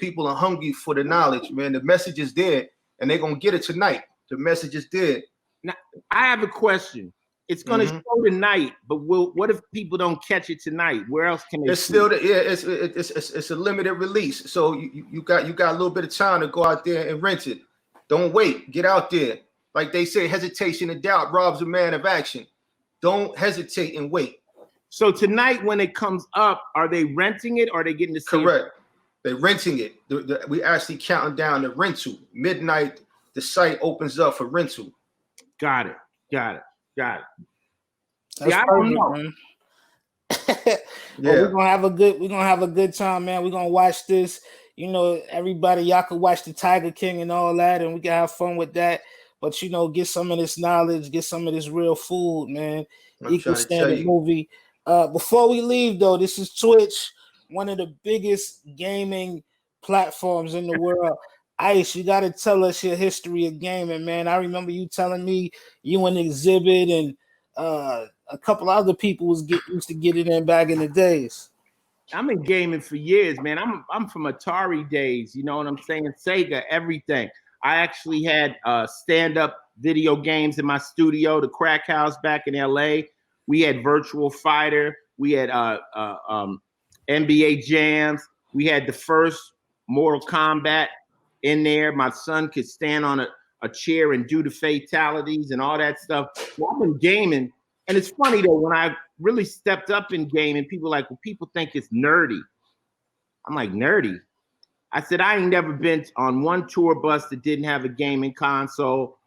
people are hungry for the knowledge, man. The message is there, and they're gonna get it tonight. The message is there. Now, I have a question. It's gonna show tonight, but what if people don't catch it tonight? Where else can they? It's still it's a limited release, so you got a little bit of time to go out there and rent it. Don't wait. Get out there. Like they say, hesitation and doubt robs a man of action. Don't hesitate and wait. So tonight, when it comes up, are they renting it or are they getting the same? Correct. They're renting it. We actually counting down the rental. Midnight, the site opens up for rental. Got it. That's I don't know. Yeah, we're gonna have a good time, man. We're gonna watch this. You know, everybody, y'all can watch the Tiger King and all that, and we can have fun with that. But you know, get some of this knowledge, get some of this real food, man. Equal Standard Movie. Before we leave, though, this is Twitch, one of the biggest gaming platforms in the world. Ice, you got to tell us your history of gaming, man. I remember you telling me you and Exhibit and a couple other people used to get it in back in the days. I'm in gaming for years, man. I'm from Atari days, you know what I'm saying? Sega, everything. I actually had stand-up video games in my studio, the Crack House back in LA. We had Virtual Fighter. We had NBA Jams. We had the first Mortal Kombat in there. My son could stand on a chair and do the fatalities and all that stuff. So I've been gaming. And it's funny, though, when I really stepped up in gaming, people like, well, people think it's nerdy. I'm like, nerdy? I said, I ain't never been on one tour bus that didn't have a gaming console,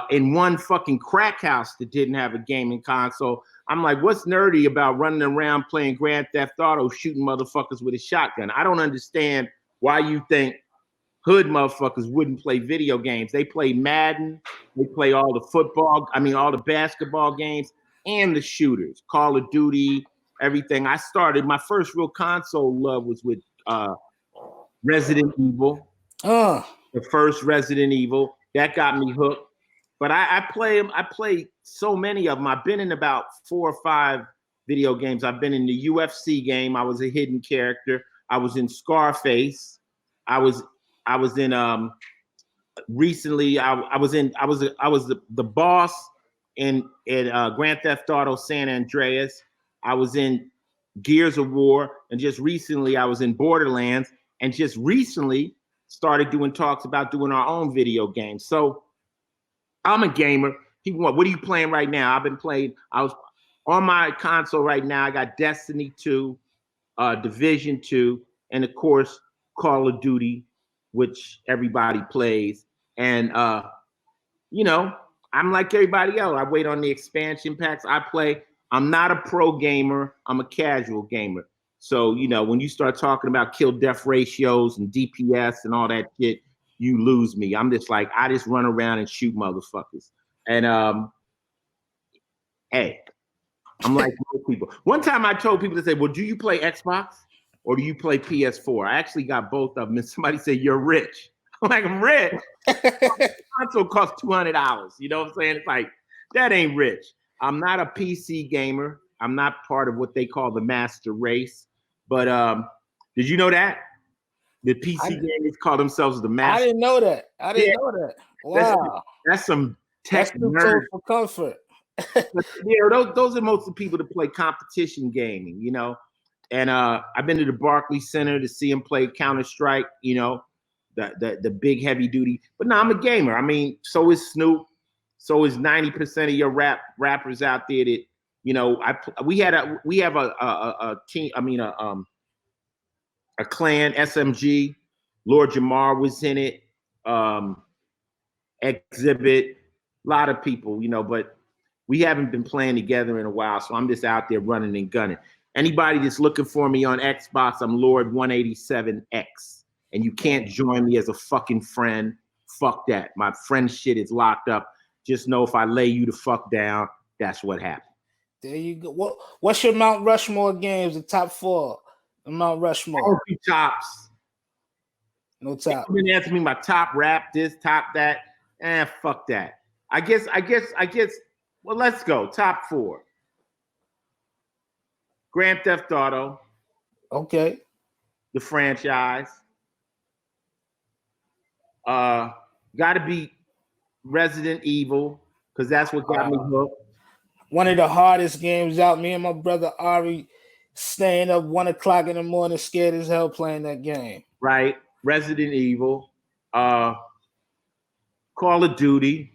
in one fucking crack house that didn't have a gaming console. I'm like, what's nerdy about running around playing Grand Theft Auto, shooting motherfuckers with a shotgun? I don't understand why you think hood motherfuckers wouldn't play video games. They play Madden, they play all the basketball games and the shooters, Call of Duty, everything. I started, my first real console love was with Resident Evil. The first Resident Evil. That got me hooked. But I play so many of them. I've been in about 4 or 5 video games. I've been in the UFC game. I was a hidden character. I was in Scarface. I was in recently I was the boss in Grand Theft Auto San Andreas. I was in Gears of War, and just recently I was in Borderlands, and just recently started doing talks about doing our own video games. So I'm a gamer. People want, what are you playing right now? I've been playing, I was on my console right now. I got Destiny 2, Division 2, and of course, Call of Duty, which everybody plays. And, you know, I'm like everybody else. I wait on the expansion packs. I play. I'm not a pro gamer. I'm a casual gamer. So, you know, when you start talking about kill death ratios and DPS and all that shit, you lose me. I'm just like, I just run around and shoot motherfuckers. And hey, I'm like most people. One time I told people to say, well, do you play Xbox or do you play PS4? I actually got both of them. And somebody said, you're rich. I'm like, I'm rich. Console costs $200. You know what I'm saying? It's like, that ain't rich. I'm not a PC gamer. I'm not part of what they call the master race. But did you know that? The PC gamers call themselves the master. I didn't know that. I didn't know that. Wow. That's some tech nerd for comfort. But, you know, those are most of the people that play competition gaming, you know. And I've been to the Barclays Center to see them play Counter-Strike, you know, the big heavy duty. But no, I'm a gamer. I mean, so is Snoop. So is 90% of your rappers out there that, you know, we have a team, I mean a clan, SMG. Lord Jamar was in it. Exhibit, a lot of people, you know, but we haven't been playing together in a while, so I'm just out there running and gunning. Anybody that's looking for me on Xbox, I'm Lord187X. And you can't join me as a fucking friend. Fuck that. My friend shit is locked up. Just know if I lay you the fuck down, that's what happened. There you go. What's your Mount Rushmore games, the top 4? The Mount Rushmore. No tops. No top. You've been asking me my top rap, this, top that. Fuck that. I guess, well, let's go. Top 4. Grand Theft Auto. Okay. The franchise. Gotta be Resident Evil, because that's what got me hooked. One of the hardest games out. Me and my brother Ari staying up 1 o'clock in the morning, scared as hell playing that game. Right. Resident Evil. Call of Duty.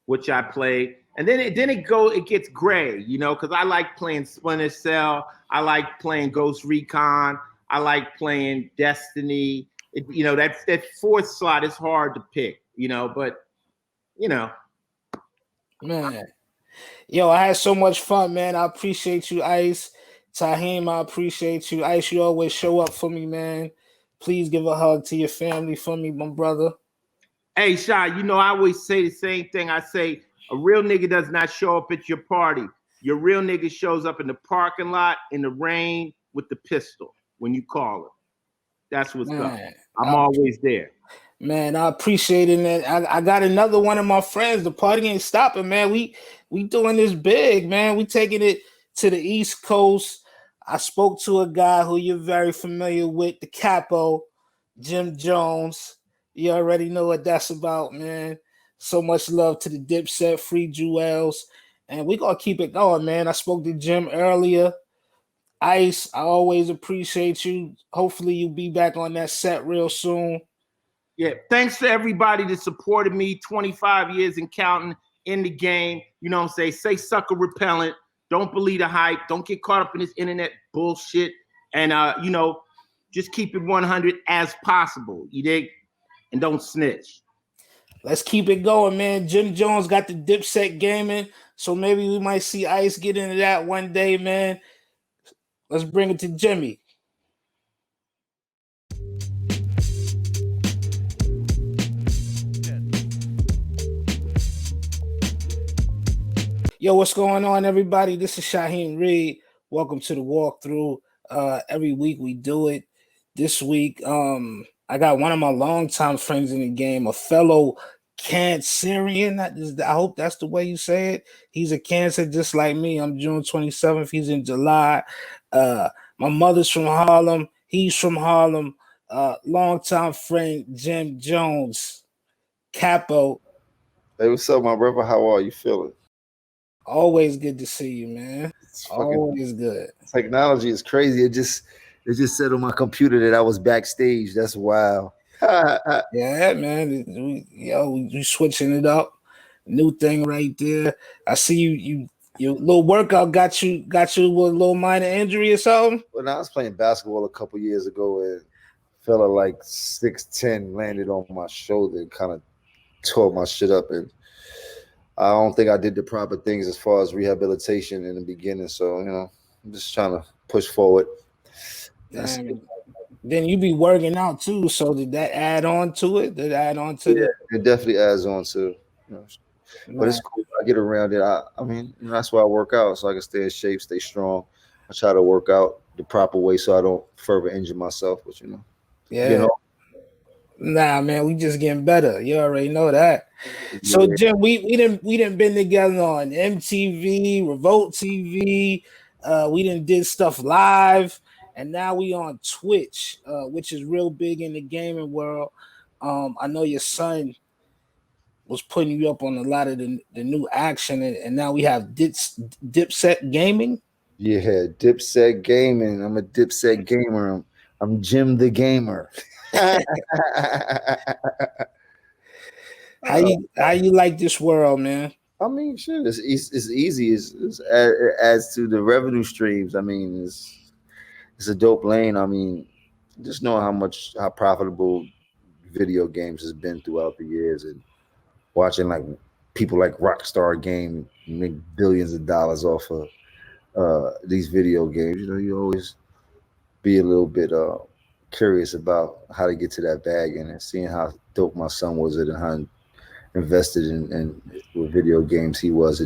Which I played. And then it gets gray, you know, because I like playing Splinter Cell. I like playing Ghost Recon. I like playing Destiny. You know, that 4th slot is hard to pick, you know, but, you know. Man. Yo, I had so much fun, man. I appreciate you, Ice. Taheem, I appreciate you. Ice, you always show up for me, man. Please give a hug to your family for me, my brother. Hey, Shy, you know, I always say the same thing. I say, a real nigga does not show up at your party. Your real nigga shows up in the parking lot in the rain with the pistol when you call him. That's what's up. I'm always there. Man, I appreciate it, man. I got another one of my friends. The party ain't stopping, man. We doing this big, man. We taking it to the East Coast. I spoke to a guy who you're very familiar with, the Capo, Jim Jones. You already know what that's about, man. So much love to the Dipset, Free Jewels. And we're going to keep it going, man. I spoke to Jim earlier. Ice, I always appreciate you. Hopefully you'll be back on that set real soon. Yeah, thanks to everybody that supported me 25 years and counting in the game. You know what I'm saying? Say sucker repellent. Don't believe the hype. Don't get caught up in this internet bullshit. And, you know, just keep it 100 as possible. You dig? And don't snitch. Let's keep it going, man. Jim Jones got the Dipset gaming, so maybe we might see Ice get into that one day, man. Let's bring it to Jimmy. Yo, what's going on, everybody? This is Shaheem Reed. Welcome to the walkthrough. Every week we do it. This week, I got one of my longtime friends in the game, a fellow Cancerian. I hope that's the way you say it. He's a Cancer just like me. I'm June 27th. He's in July. My mother's from Harlem. He's from Harlem. Longtime friend, Jim Jones. Capo. Hey, what's up, my brother? How are you feeling? Always good to see you, man. Always good. Technology is crazy. It just said on my computer that I was backstage. That's wild. Yeah, man. We switching it up. New thing right there. I see your little workout got you with a little minor injury or something. Well, I was playing basketball a couple years ago and fella like 6'10" landed on my shoulder and kind of tore my shit up, and I don't think I did the proper things as far as rehabilitation in the beginning. So, you know, I'm just trying to push forward. Then you be working out too. So did that add on to it? Did it add on to the? It definitely adds on to, you know, but it's cool. I get around it. I mean, you know, that's why I work out, so I can stay in shape, stay strong. I try to work out the proper way so I don't further injure myself. But you know, yeah. Nah, man, we just getting better. You already know that. So Jim, we didn't been together on MTV, Revolt TV. We did stuff live, and now we on Twitch, which is real big in the gaming world. I know your son was putting you up on a lot of the new action, and now we have Dipset Gaming. Yeah, Dipset Gaming. I'm a Dipset gamer. I'm Jim the Gamer. How you like this world, man? I mean, shit, it's easy. It adds to the revenue streams. I mean, it's a dope lane. I mean, just knowing how profitable video games has been throughout the years, and watching like people like Rockstar Game make billions of dollars off of these video games. You know, you always be a little bit curious about how to get to that bag, and seeing how dope my son was at and how invested in with video games he was.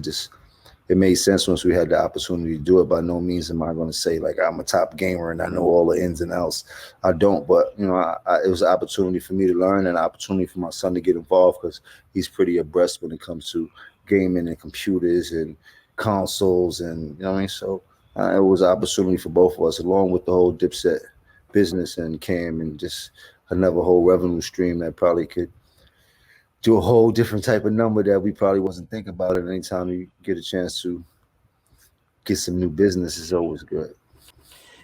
It made sense once we had the opportunity to do it. By no means am I going to say like I'm a top gamer and I know all the ins and outs. I don't, but you know, it was an opportunity for me to learn and an opportunity for my son to get involved because he's pretty abreast when it comes to gaming and computers and consoles, and you know what I mean. So it was an opportunity for both of us, along with the whole Dipset business and Cam, and just another whole revenue stream that probably could do a whole different type of number that we probably wasn't thinking about. At any time you get a chance to get some new business, is always good.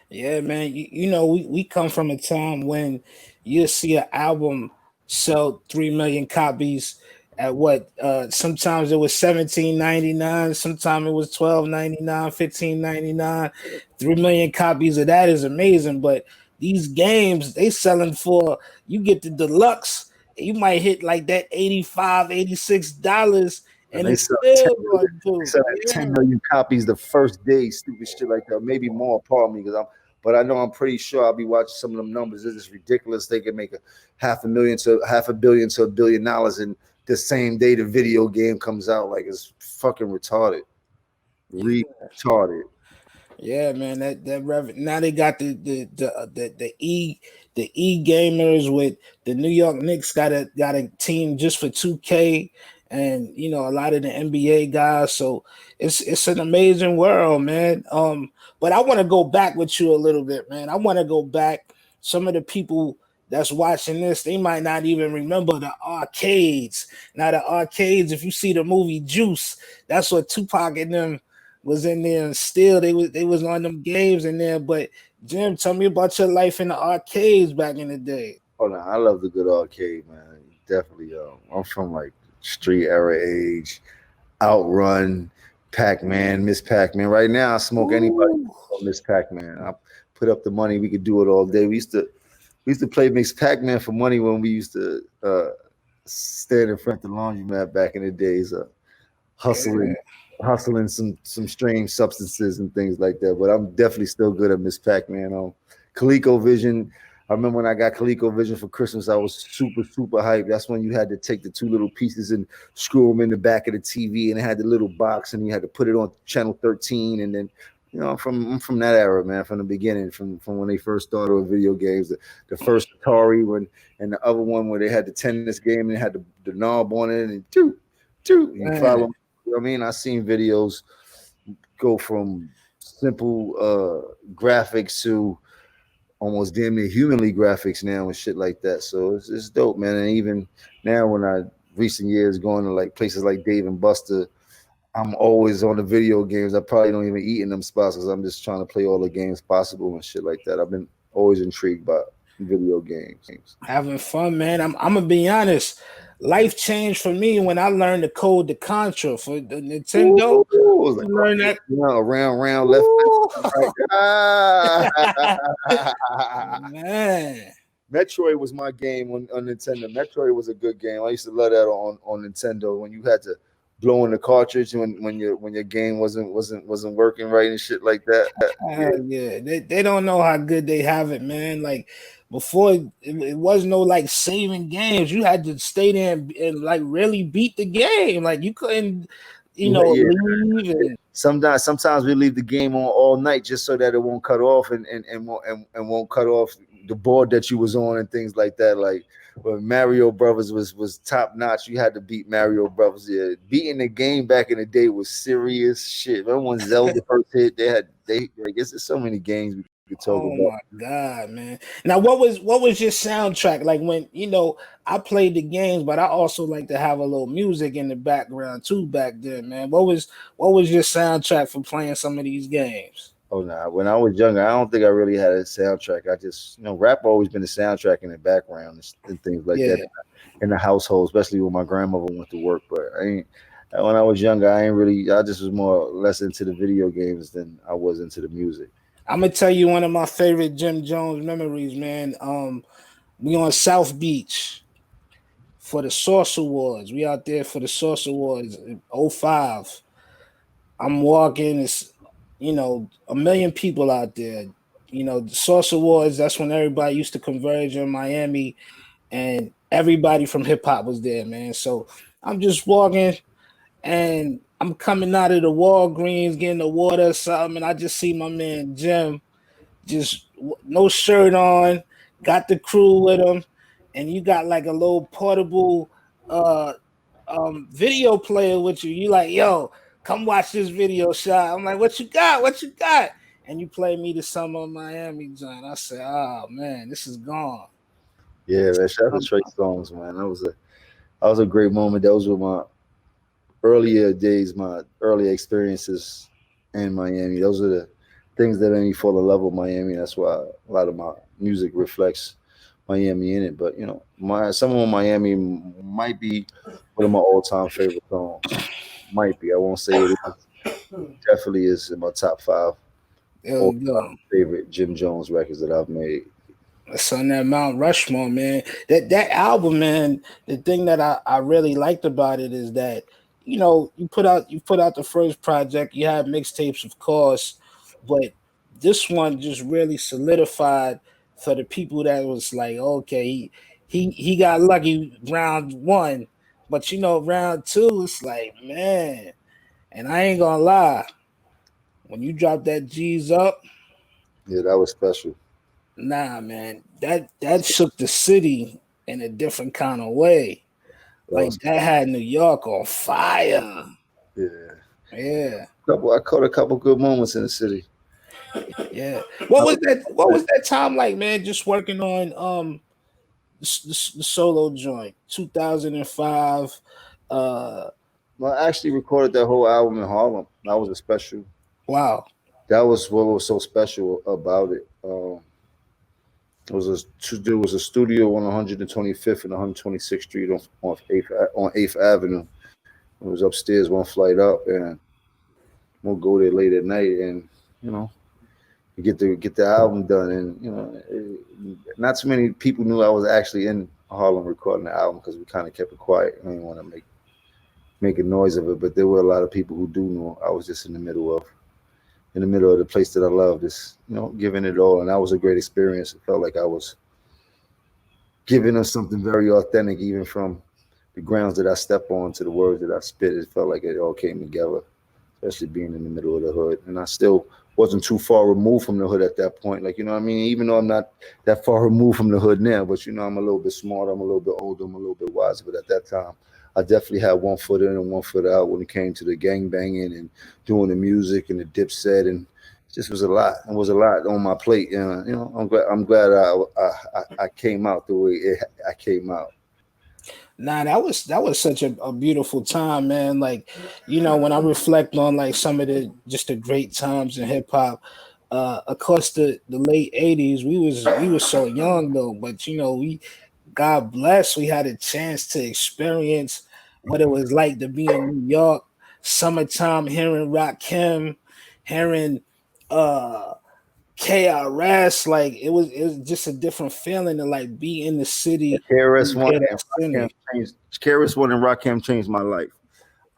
Yeah, man. You know, we come from a time when you see an album sell 3 million copies at what? Sometimes it was $17.99, sometimes it was $12.99, $15.99. 3 million copies of that is amazing. But these games, they selling for, you get the deluxe, you might hit like that $85, $86, and they it's sell still 10 going million, sell 10 million copies the first day, stupid shit like that, maybe more. Pardon me, but I know I'm pretty sure I'll be watching some of them numbers. It's just ridiculous. They can make $500 million to $500 million to $1 billion in the same day the video game comes out. Like, it's fucking retarded. Retarded. Yeah, man. That now they got the e gamers with the New York Knicks got a team just for 2K, and you know, a lot of the NBA guys. So it's an amazing world, man. But I want to go back with you a little bit, man. I want to go back. Some of the people that's watching this, they might not even remember the arcades. Now the arcades, if you see the movie Juice, that's what Tupac and them was in there, and still they was on them games in there. But Jim, tell me about your life in the arcades back in the day. Oh no, I love the good arcade, man. Definitely. I'm from like street era age, Outrun, Pac-Man, Miss Pac-Man. Right now, I smoke anybody Miss Pac-Man. I put up the money, we could do it all day. We used to play Miss Pac-Man for money when we used to stand in front of the laundromat back in the days, hustling some strange substances and things like that. But I'm definitely still good at Miss Pac-Man. ColecoVision. I remember when I got ColecoVision for Christmas, I was super hyped. That's when you had to take the two little pieces and screw them in the back of the TV, and it had the little box, and you had to put it on channel 13. And then, you know, I'm from that era, man, from the beginning, from when they first started with video games. The first Atari, and the other one where they had the tennis game and they had the knob on it, and you follow. You know what I mean? I've seen videos go from simple graphics to almost damn near humanly graphics now and shit like that. So it's dope, man. And even now, when I recent years going to like places like Dave and Buster, I'm always on the video games. I probably don't even eat in them spots because I'm just trying to play all the games possible and shit like that. I've been always intrigued by video games. Having fun, man. I'm gonna be honest. Life changed for me when I learned to code the Contra for the Nintendo. Like, learn that, you know, round, left. Man, Metroid was my game on Nintendo. Metroid was a good game. I used to love that on Nintendo when you had to blow in the cartridge when your game wasn't working right and shit like that. Yeah, they don't know how good they have it, man. Like before, it was no like saving games. You had to stay there and like really beat the game. Like you couldn't, leave. And Sometimes we leave the game on all night just so that it won't cut off and won't cut off the board that you was on and things like that. Like when Mario Brothers was top notch, you had to beat Mario Brothers. Yeah, beating the game back in the day was serious shit. Remember when Zelda first hit? I guess there's so many games we could talk about. Oh my god, man! Now, what was your soundtrack like when I played the games, but I also like to have a little music in the background too back then, man. What was your soundtrack for playing some of these games? Oh no! When I was younger, I don't think I really had a soundtrack. I just, rap always been a soundtrack in the background and things like that in the household, especially when my grandmother went to work. But when I was younger, I just was more or less into the video games than I was into the music. I'm gonna tell you one of my favorite Jim Jones memories, man. We on South Beach for the Source Awards. We out there for the Source Awards in 05. I'm walking, it's a million people out there. The Source Awards, that's when everybody used to converge in Miami, and everybody from hip hop was there, man. So I'm just walking and I'm coming out of the Walgreens getting the water or something, and I just see my man Jim, just no shirt on, got the crew with him, and you got like a little portable video player with you. You like, yo, come watch this video shot. I'm like, what you got? What you got? And you play me the Summer of Miami, John. I said, oh man, this is gone. Yeah, man. Shout out to Trey Songz, man. That was a great moment. Those were my earlier days, my early experiences in Miami. Those are the things that made me fall in love with Miami. That's why a lot of my music reflects Miami in it. But Summer of Miami might be one of my all-time favorite songs. Might be. I won't say it is. Definitely is in my top 5 favorite Jim Jones records that I've made. It's on that Mount Rushmore, man. That album, man. The thing that I really liked about it is that you put out the first project. You had mixtapes, of course, but this one just really solidified for the people that was like, okay, he got lucky round 1. But round 2, it's like, man, and I ain't gonna lie, when you drop that G's up, yeah, that was special. Nah, man, that shook the city in a different kind of way. Like that had New York on fire. Yeah. I caught a couple good moments in the city. Yeah. What was that time like, man? Just working on the solo joint, 2005. I actually recorded that whole album in Harlem. That was a special. Wow. That was what was so special about it. There was a studio on 125th and 126th Street on 8th Avenue. It was upstairs, one flight up, and we'll go there late at night, and get the album done. And not too many people knew I was actually in Harlem recording the album because we kind of kept it quiet. I didn't want to make a noise of it, but there were a lot of people who do know I was just in the middle of the place that I love, just giving it all. And that was a great experience. It felt like I was giving them something very authentic, even from the grounds that I step on to the words that I spit. It felt like it all came together, especially being in the middle of the hood. And I still wasn't too far removed from the hood at that point. Like, even though I'm not that far removed from the hood now, but I'm a little bit smarter, I'm a little bit older, I'm a little bit wiser. But at that time, I definitely had one foot in and one foot out when it came to the gang banging and doing the music and the Dipset, and it just was a lot. It was a lot on my plate. I'm glad I came out the way I came out. Nah, that was such a beautiful time, man. Like, when I reflect on like some of the great times in hip hop, of course the late 80s, we was so young though, but God bless, we had a chance to experience what it was like to be in New York, summertime, hearing Rakim, hearing KRS, like it was just a different feeling to like be in the city. KRS And One hear and that Rakim singing. changed. KRS One and Rakim changed my life.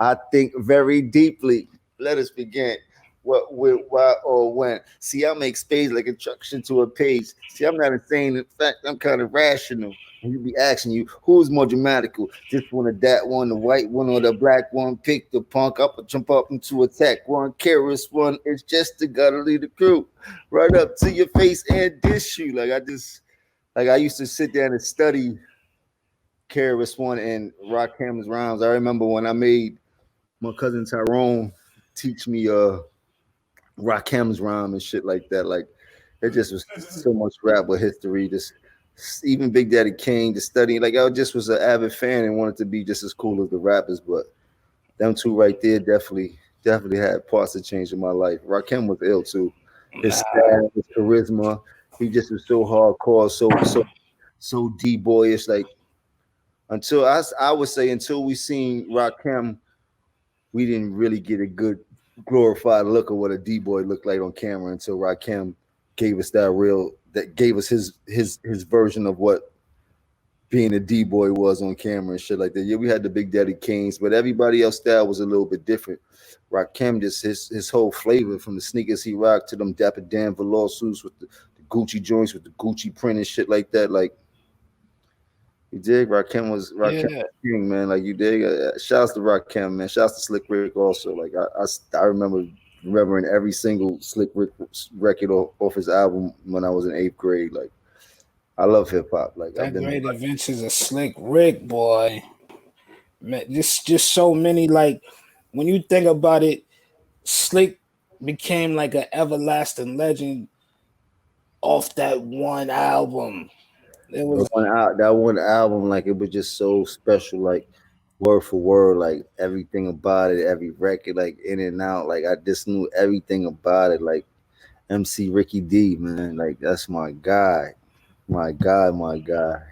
I think very deeply. Let us begin. What, with, why, or when? See, I make space like instruction to a page. See, I'm not insane. In fact, I'm kind of rational. And you be asking you, who's more dramatical? This one or that one, the white one or the black one? Pick the punk up or jump up into attack one. Careless one. It's just the gotta lead the crew. Right up to your face and dish you. Like I used to sit down and study Careless One and Rakim's rhymes. I remember when I made my cousin Tyrone teach me Rakim's rhyme and shit like that. Like it just was so much rap with history. Just even Big Daddy Kane, just studying. Like I just was an avid fan and wanted to be just as cool as the rappers. But them two right there definitely had parts that changed in my life. Rakim was ill too. His style, his charisma. He just was so hardcore, so D boyish. Like I would say until we seen Rakim, we didn't really get a good glorified look of what a D boy looked like on camera until Rakim gave us that gave us his version of what being a D boy was on camera and shit like that. Yeah, we had the Big Daddy Kanes, but everybody else style was a little bit different. Rakim just his whole flavor from the sneakers he rocked to them Dapper Dan velour suits with the Gucci joints with the Gucci print and shit like that. Like you dig? Rakim was king, man. Like you dig? Shouts to Rakim, man. Shouts to Slick Rick also. Like I remember remembering every single Slick Rick record off his album when I was in 8th grade. Like I love hip hop. Like That Great Adventures of Slick Rick, boy. Man, just so many. Like when you think about it, Slick became like an everlasting legend off that one album. It was that one album, like it was just so special, like word for word, like everything about it, every record, like in and out. Like I just knew everything about it. Like MC Ricky D, man, like that's my guy. My God, my guy.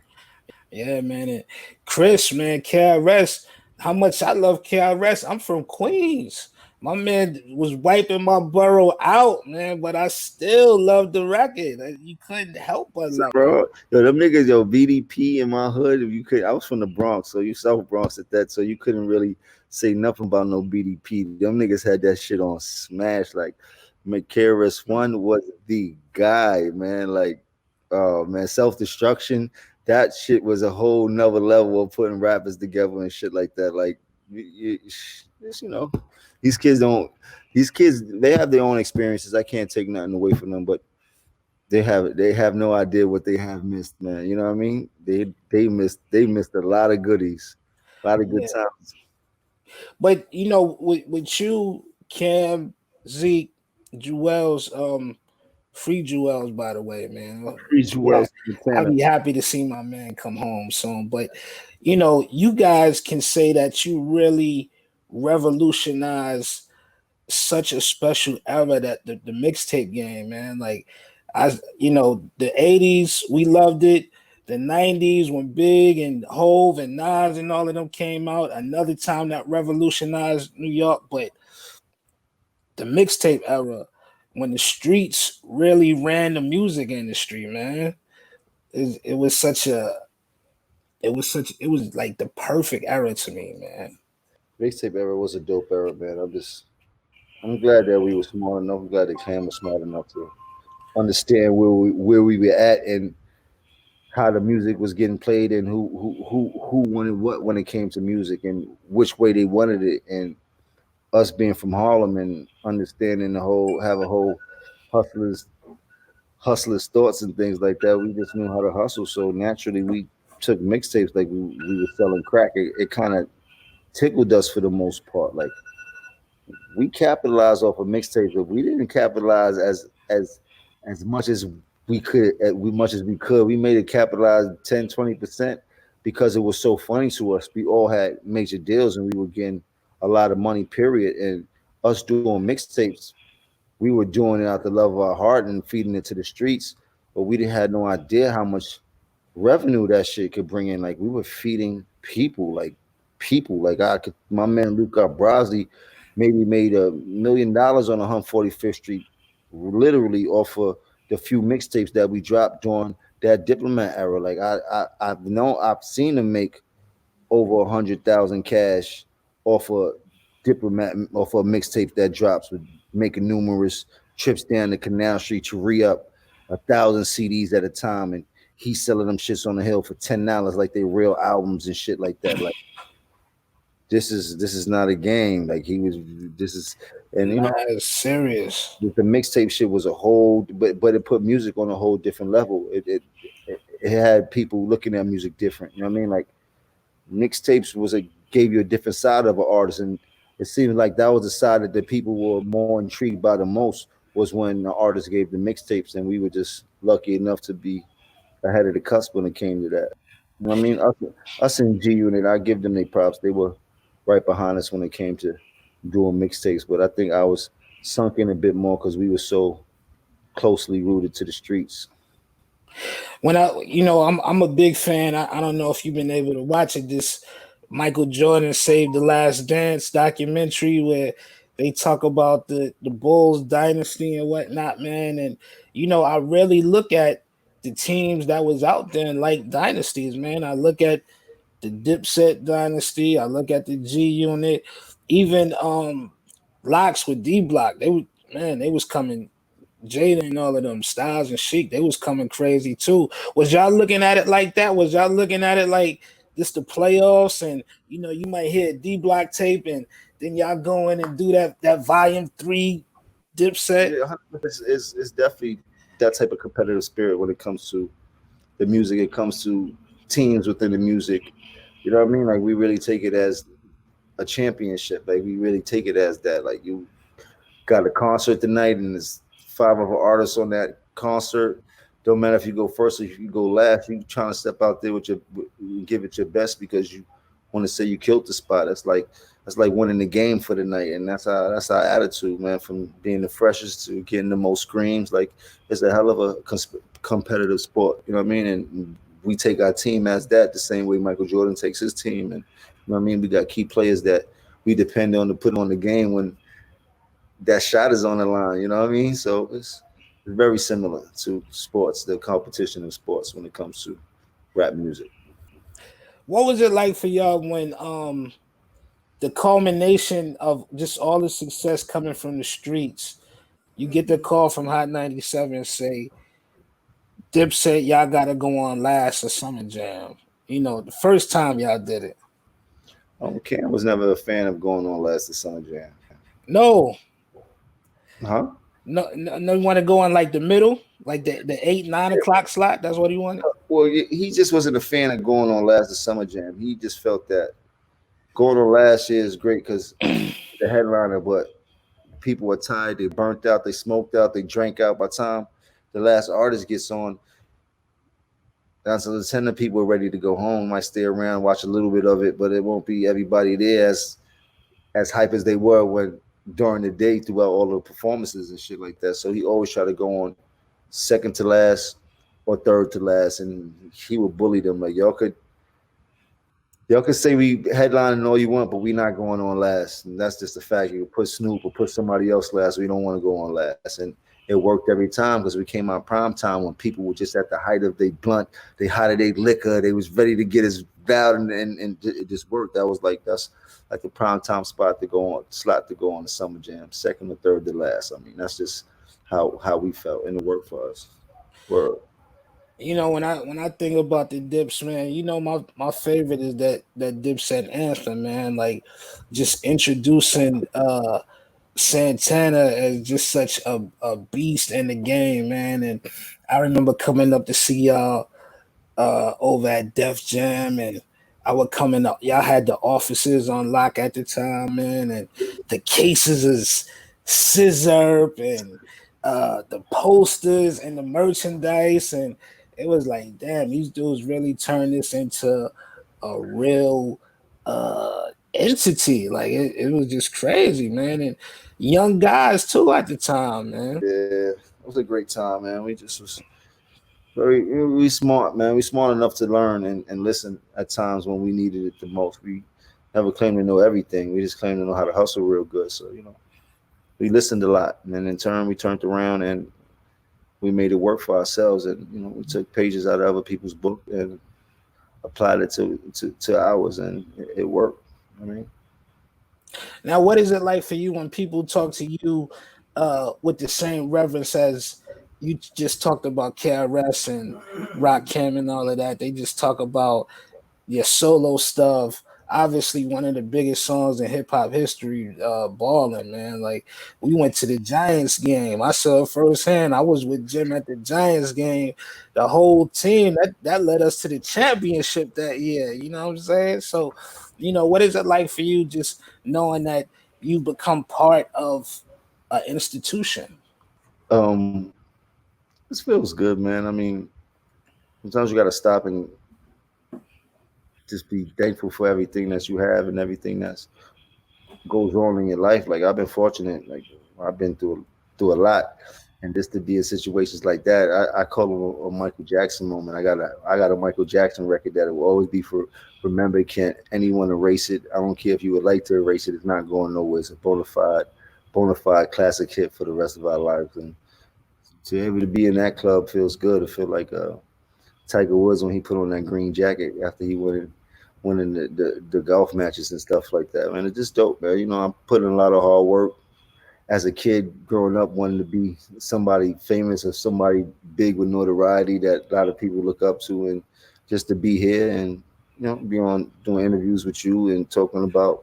Yeah, man. And Chris, man, KRS, how much I love KRS. I'm from Queens. My man was wiping my borough out, man, but I still love the record. You couldn't help but love it. Bro, yo, them niggas, yo, BDP in my hood. If you could, I was from the Bronx, so you South Bronx at that, so you couldn't really say nothing about no BDP. Them niggas had that shit on smash. Like, McKRS One was the guy, man. Like, oh man, Self Destruction. That shit was a whole nother level of putting rappers together and shit like that. Like, you know, these kids they have their own experiences. I can't take nothing away from them, but they have no idea what they have missed, man. You know what I mean? They missed a lot of goodies, a lot of good times. But you know, with you, Cam, Zeke, Jewels, free Jewels, by the way, man. Free Jewels. I'll be happy to see my man come home soon. But you know, you guys can say that you really revolutionized such a special era, that the mixtape game, man. Like you know, the 80s, we loved it. The 90s when Big and Hove and Nas and all of them came out, another time that revolutionized New York. But the mixtape era, when the streets really ran the music industry, man, it was like the perfect era to me, man. Mixtape era was a dope era, man. I'm glad that we were smart enough. I'm glad that Cam was smart enough to understand where we were at and how the music was getting played and who wanted what when it came to music and which way they wanted it. And us being from Harlem and understanding have a whole hustlers thoughts and things like that. We just knew how to hustle. So naturally we took mixtapes like we were selling crack. It kind of tickled us for the most part. Like we capitalized off of mixtapes, but we didn't capitalize as much as we could. We made it capitalize 10-20% because it was so funny to us. We all had major deals and we were getting a lot of money, period. And us doing mixtapes, we were doing it out the love of our heart and feeding it to the streets, but we didn't have no idea how much revenue that shit could bring in. Like we were feeding people. Like my man Luca Brasi maybe made $1 million on 145th Street, literally off of the few mixtapes that we dropped during that Diplomat era. Like I've seen them make over 100,000 cash off a Diplomat, off a mixtape that drops, with making numerous trips down the Canal Street to re-up 1,000 CDs at a time, and he's selling them shits on the hill for $10 like they real albums and shit like that. Like this is not a game. Like this is, and you know, it's serious. the mixtape shit was a whole, but it put music on a whole different level. It had people looking at music different. You know what I mean? Like mixtapes gave you a different side of an artist, and it seemed like that was the side that the people were more intrigued by the most, was when the artist gave the mixtapes, and we were just lucky enough to be ahead of the cusp when it came to that. You know what I mean? Us in G Unit, I give them their props. They were right behind us when it came to doing mixtapes, but I think I was sunk in a bit more because we were so closely rooted to the streets. When I'm a big fan. I don't know if you've been able to watch it. This Michael Jordan Saved the Last Dance documentary where they talk about the Bulls dynasty and whatnot, man. And I really look at the teams that was out there like dynasties, man. I look at the Dipset dynasty. I look at the G Unit, even Locks with D Block. They was coming. Jada and all of them, Styles and Sheik, they was coming crazy too. Was y'all looking at it like that? Was y'all looking at it like this the playoffs, and you might hear a D Block tape, and then y'all go in and do that volume 3 Dipset? Yeah, it's definitely that type of competitive spirit when it comes to the music. It comes to teams within the music. You know what I mean? Like we really take it as a championship. Like we really take it as that. Like you got a concert tonight, and there's 5 other artists on that concert. Don't matter if you go first or if you go last. You trying to step out there with give it your best because you want to say you killed the spot. That's like winning the game for the night, and that's our attitude, man. From being the freshest to getting the most screams, like it's a hell of a competitive sport. You know what I mean? And we take our team as that, the same way Michael Jordan takes his team. And you know what I mean? We got key players that we depend on to put on the game when that shot is on the line. You know what I mean? So it's very similar to sports, the competition in sports when it comes to rap music. What was it like for y'all when the culmination of just all the success coming from the streets, you get the call from Hot 97 and say, Dipset, y'all gotta go on last at Summer Jam. The first time y'all did it. Okay, I was never a fan of going on last at Summer Jam. No. Huh? No, you want to go on like the middle, like the 8-9 o'clock slot. That's what he wanted. Well, he just wasn't a fan of going on last at Summer Jam. He just felt that going on last year is great because the headliner, but people were tired, they burnt out, they smoked out, they drank out. By the time the last artist gets on, that's a ton of people are ready to go home. Might stay around, watch a little bit of it, but it won't be everybody there as hype as they were when during the day throughout all the performances and shit like that. So he always tried to go on second to last or third to last, and he would bully them like y'all could say we headlining all you want, but we not going on last. And that's just the fact. You put Snoop or put somebody else last, we don't want to go on last. And it worked every time because we came out prime time when people were just at the height of their blunt, they height of their liquor, they was ready to get as loud, and it just worked. That's like the prime time slot to go on the Summer Jam, second or third to last. I mean, that's just how we felt, and it worked for us. Word. When I think about the Dips, man, my favorite is that Dipset anthem, man. Like just introducing Santana as just such a beast in the game, man. And I remember coming up to see y'all over at Def Jam, and I would come in. Y'all had the offices on lock at the time, man, and the cases is scissor and the posters and the merchandise, and it was like, damn, these dudes really turned this into a real entity. Like it was just crazy, man, and young guys too at the time, man. Yeah, it was a great time, man. We just was very smart, man. We smart enough to learn and listen at times when we needed it the most. We never claimed to know everything. We just claimed to know how to hustle real good. So, we listened a lot. And then in turn, we turned around and we made it work for ourselves, and we took pages out of other people's book and applied it to ours, and it worked. I mean, Now, what is it like for you when people talk to you with the same reverence as you just talked about KRS and Rakim and all of that? They just talk about your solo stuff. Obviously, one of the biggest songs in hip hop history, "Ballin'," man. Like, we went to the Giants game. I saw it firsthand. I was with Jim at the Giants game. The whole team that led us to the championship that year. You know what I'm saying? So, what is it like for you just knowing that you become part of an institution? um, this feels good, man. I mean, sometimes you got to stop and just be thankful for everything that you have and everything that's goes on in your life. Like, I've been fortunate. Like, I've been through a lot, and just to be in situations like that, I call it a Michael Jackson moment. I got a Michael Jackson record that will always be for remember. Can't anyone erase it? I don't care if you would like to erase it. It's not going nowhere. It's a bona fide classic hit for the rest of our lives. And to be able to be in that club feels good. It feels like Tiger Woods when he put on that green jacket after he winning the golf matches and stuff like that. Man, it's just dope, man. I'm putting a lot of hard work as a kid growing up, wanting to be somebody famous or somebody big with notoriety that a lot of people look up to, and just to be here and be on doing interviews with you and talking about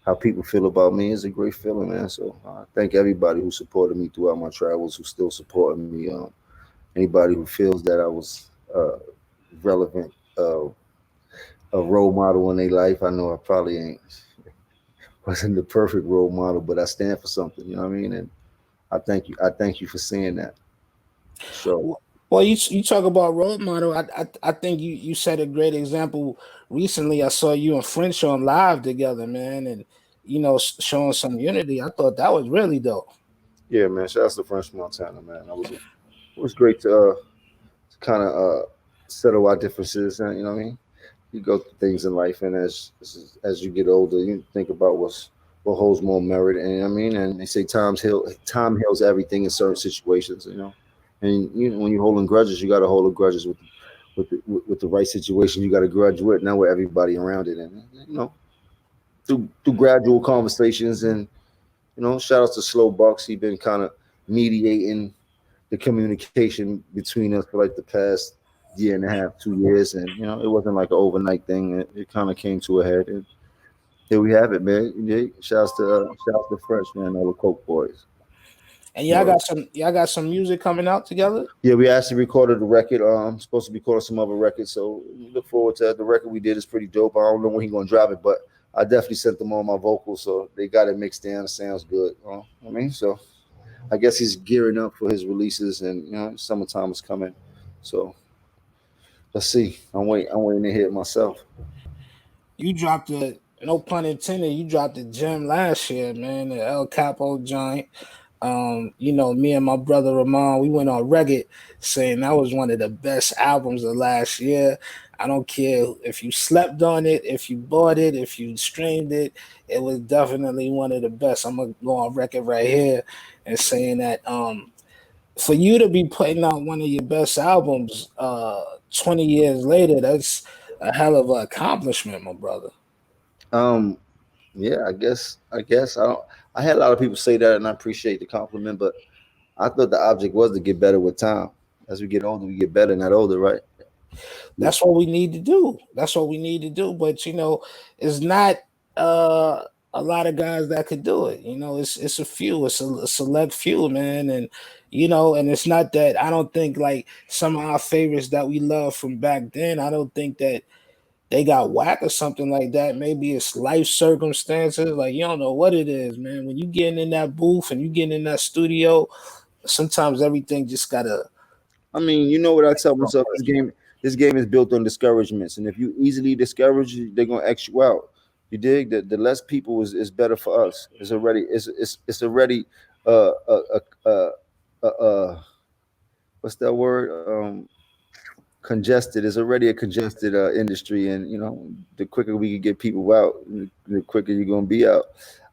how people feel about me is a great feeling, man. So I thank everybody who supported me throughout my travels, who still supporting me. Anybody who feels that I was relevant, a role model in their life. I know I probably wasn't the perfect role model, but I stand for something. You know what I mean? And I thank you. I thank you for saying that. So, well, you talk about role model. I think you set a great example recently. I saw you and French on live together, man, and showing some unity. I thought that was really dope. yeah, man. Shout out to French Montana, man. It was great to kind of settle our differences, and what I mean. You go through things in life, and as you get older, you think about what holds more merit. And I mean, and they say time heals everything in certain situations. And when you're holding grudges, you got to hold the grudges with the right situation. You got to grudge with, not with everybody around it. And through gradual conversations, and shout out to Slow Bucks. He been kind of mediating the communication between us for like the past year and a half, 2 years, and it wasn't like an overnight thing. It kind of came to a head, and here we have it, man. Shouts to French, man, all the Coke boys. And y'all got some music coming out together. Yeah, we actually recorded a record. Supposed to be recording some other records, so look forward to that. The record we did is pretty dope. I don't know when he's gonna drop it, but I definitely sent them all my vocals, so they got it mixed in. It sounds good. I mean, so I guess he's gearing up for his releases, and summertime is coming, so. Let's see. I'm waiting to hear it myself. You dropped no pun intended, you dropped the gem last year, man, the El Capo joint. Me and my brother Ramon, we went on Reddit saying that was one of the best albums of last year. I don't care if you slept on it, if you bought it, if you streamed it, it was definitely one of the best. I'm gonna go on record right here and saying that for you to be putting out one of your best albums 20 years later, that's a hell of an accomplishment, my brother. Yeah, I guess I don't. I had a lot of people say that, and I appreciate the compliment, but I thought the object was to get better with time. As we get older, we get better, not older, right? That's what we need to do. That's what we need to do. But it's not a lot of guys that could do it. It's a few. It's a select few, man. And and it's not that I don't think like some of our favorites that we love from back then. I don't think that they got whack or something like that. Maybe it's life circumstances. Like, you don't know what it is, man. When you getting in that booth and you getting in that studio, sometimes everything just gotta. I mean, you know what I tell myself? This game is built on discouragements, and if you easily discourage, they're gonna X you out. You dig? The less people is better for us. It's already what's that word? Congested. It's already a congested industry, and the quicker we can get people out, the quicker you're gonna be out.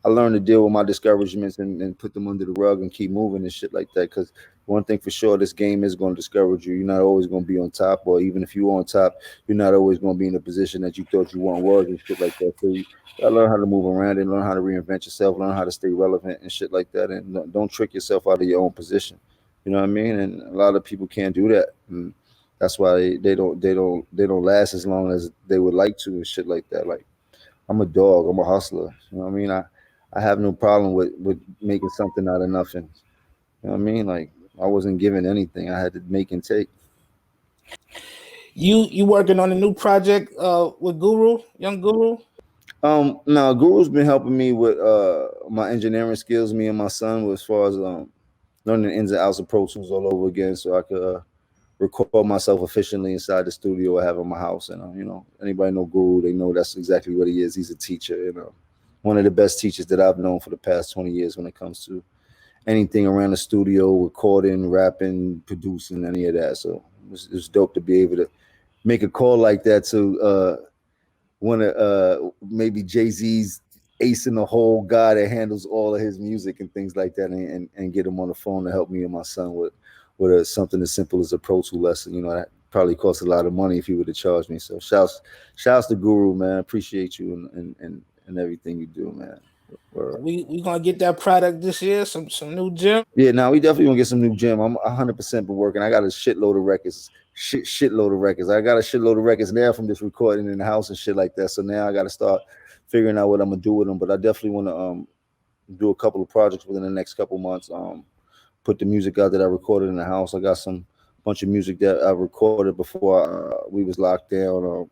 I learned to deal with my discouragements and put them under the rug and keep moving and shit like that, because one thing for sure, this game is going to discourage you. You're not always going to be on top, or even if you're on top, you're not always going to be in a position that you thought you weren't was and shit like that. So you gotta learn how to move around and learn how to reinvent yourself, learn how to stay relevant and shit like that, and don't trick yourself out of your own position. You know what I mean? And a lot of people can't do that. And that's why they don't last as long as they would like to and shit like that. Like, I'm a dog. I'm a hustler. You know what I mean? I have no problem with making something out of nothing. You know what I mean? Like, I wasn't given anything. I had to make and take. You working on a new project with Guru, young Guru? Now Guru's been helping me with my engineering skills, me and my son, as far as learning the ins and outs of Pro Tools all over again, so I could record myself efficiently inside the studio I have in my house. And you know, anybody know Guru, they know that's exactly what he is. He's a teacher, you know, one of the best teachers that I've known for the past 20 years when it comes to anything around the studio, recording, rapping, producing, any of that. So it's dope to be able to make a call like that to one of maybe Jay-Z's ace in the hole guy that handles all of his music and things like that, and get him on the phone to help me and my son with something as simple as a Pro Tool lesson. You know, that probably costs a lot of money if he would have charged me. So shouts to Guru, man. Appreciate you and everything you do, man. We gonna get that product this year, some new gym. Yeah, now we definitely gonna get some new gym. I'm 100% been working. I got a shitload of records. Shitload of records. I got a shitload of records now from just recording in the house and shit like that. So now I got to start figuring out what I'm gonna do with them. But I definitely want to do a couple of projects within the next couple months. Put the music out that I recorded in the house. I got some bunch of music that I recorded before we was locked down.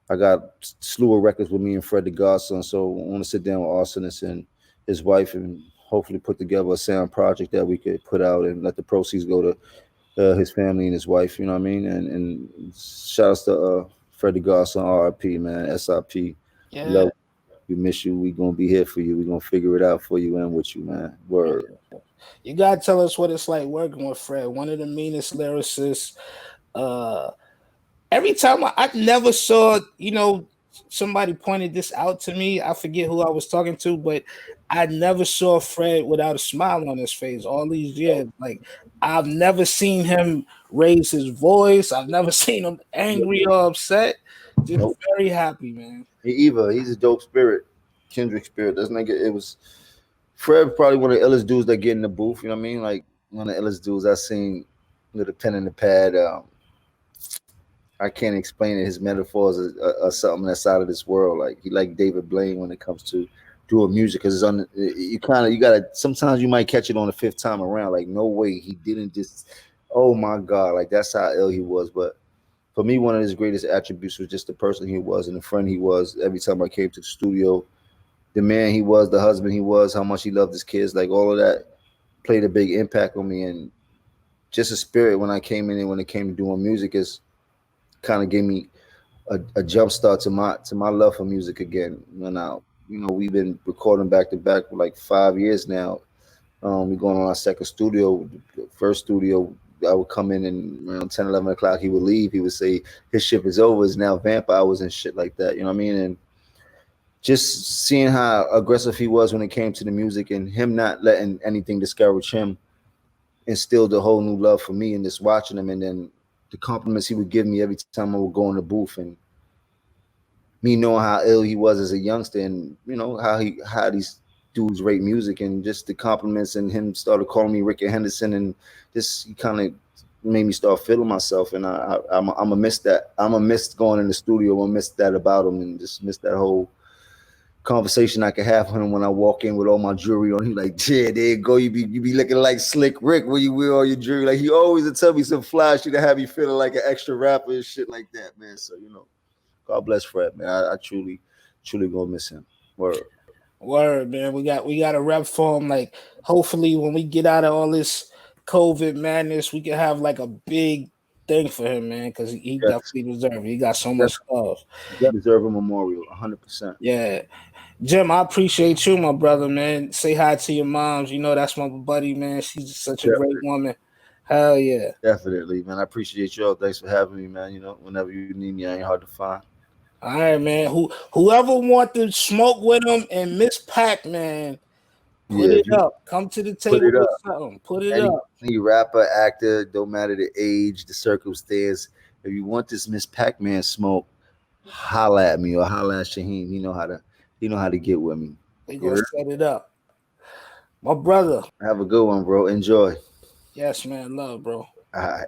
I got a slew of records with me and Fred the Godson. So I want to sit down with Arsonist and his wife and hopefully put together a sound project that we could put out and let the proceeds go to his family and his wife. You know what I mean? And shout outs to Fred the Godson, RIP, man, SIP. Yeah. Love you, miss you. We gonna be here for you. We gonna figure it out for you and with you, man. Word. You gotta tell us what it's like working with Fred, one of the meanest lyricists. Every time I never saw, you know, somebody pointed this out to me. I forget who I was talking to, but I never saw Fred without a smile on his face all these years. Like, I've never seen him raise his voice. I've never seen him angry or upset. Just very happy, man. He's a dope spirit, kindred spirit. That nigga, it was Fred, probably one of the illest dudes that get in the booth. You know what I mean? Like, one of the illest dudes I seen with a pen and a pad. I can't explain it. His metaphors are something that's out of this world. Like, he like David Blaine when it comes to doing music, because you gotta sometimes you might catch it on the fifth time around. Like, no way, he didn't just, oh my God, like that's how ill he was. But for me, one of his greatest attributes was just the person he was and the friend he was. Every time I came to the studio, the man he was, the husband he was, how much he loved his kids, like all of that played a big impact on me. And just a spirit when I came in and when it came to doing music is kind of gave me a jump start to my love for music again. Now, you know, we've been recording back to back for like 5 years now. We're going on our second studio. The first studio, I would come in and around 10, 11 o'clock, he would leave. He would say his shift is over. It's now vamp hours and shit like that. You know what I mean? And just seeing how aggressive he was when it came to the music and him not letting anything discourage him instilled a whole new love for me, and just watching him. And then the compliments he would give me every time I would go in the booth, and me knowing how ill he was as a youngster, and you know how these dudes rate music, and just the compliments, and him started calling me Ricky Henderson, and just he kind of made me start feeling myself. And I'm a miss that. I'm a miss going in the studio. I miss that about him, and just miss that whole conversation I could have with him when I walk in with all my jewelry on. He like, yeah, there you go. You be looking like Slick Rick when you wear all your jewelry. Like, he always would tell me some fly shit to have you feeling like an extra rapper and shit like that, man. So, you know, God bless Fred, man. I truly gonna miss him. Word, man. We got a rep for him. Like, hopefully when we get out of all this COVID madness, we can have like a big thing for him, man, because he definitely deserves it. He got so much love. He deserves a memorial, 100%. Yeah. Jim, I appreciate you, my brother, man. Say hi to your moms. You know that's my buddy, man. She's such a great woman. Hell yeah. Definitely, man. I appreciate y'all. Thanks for having me, man. You know, whenever you need me, I ain't hard to find. All right, man. Whoever want to smoke with him and Miss Pac, man, Put it up. Come to the table with something. Put it up. Any rapper, actor, don't matter the age, the circumstance. If you want this Miss Pac-Man smoke, holla at me or holla at Shaheem. He know how to get with me. They gonna set it up. My brother. Have a good one, bro. Enjoy. Yes, man. Love, bro. All right.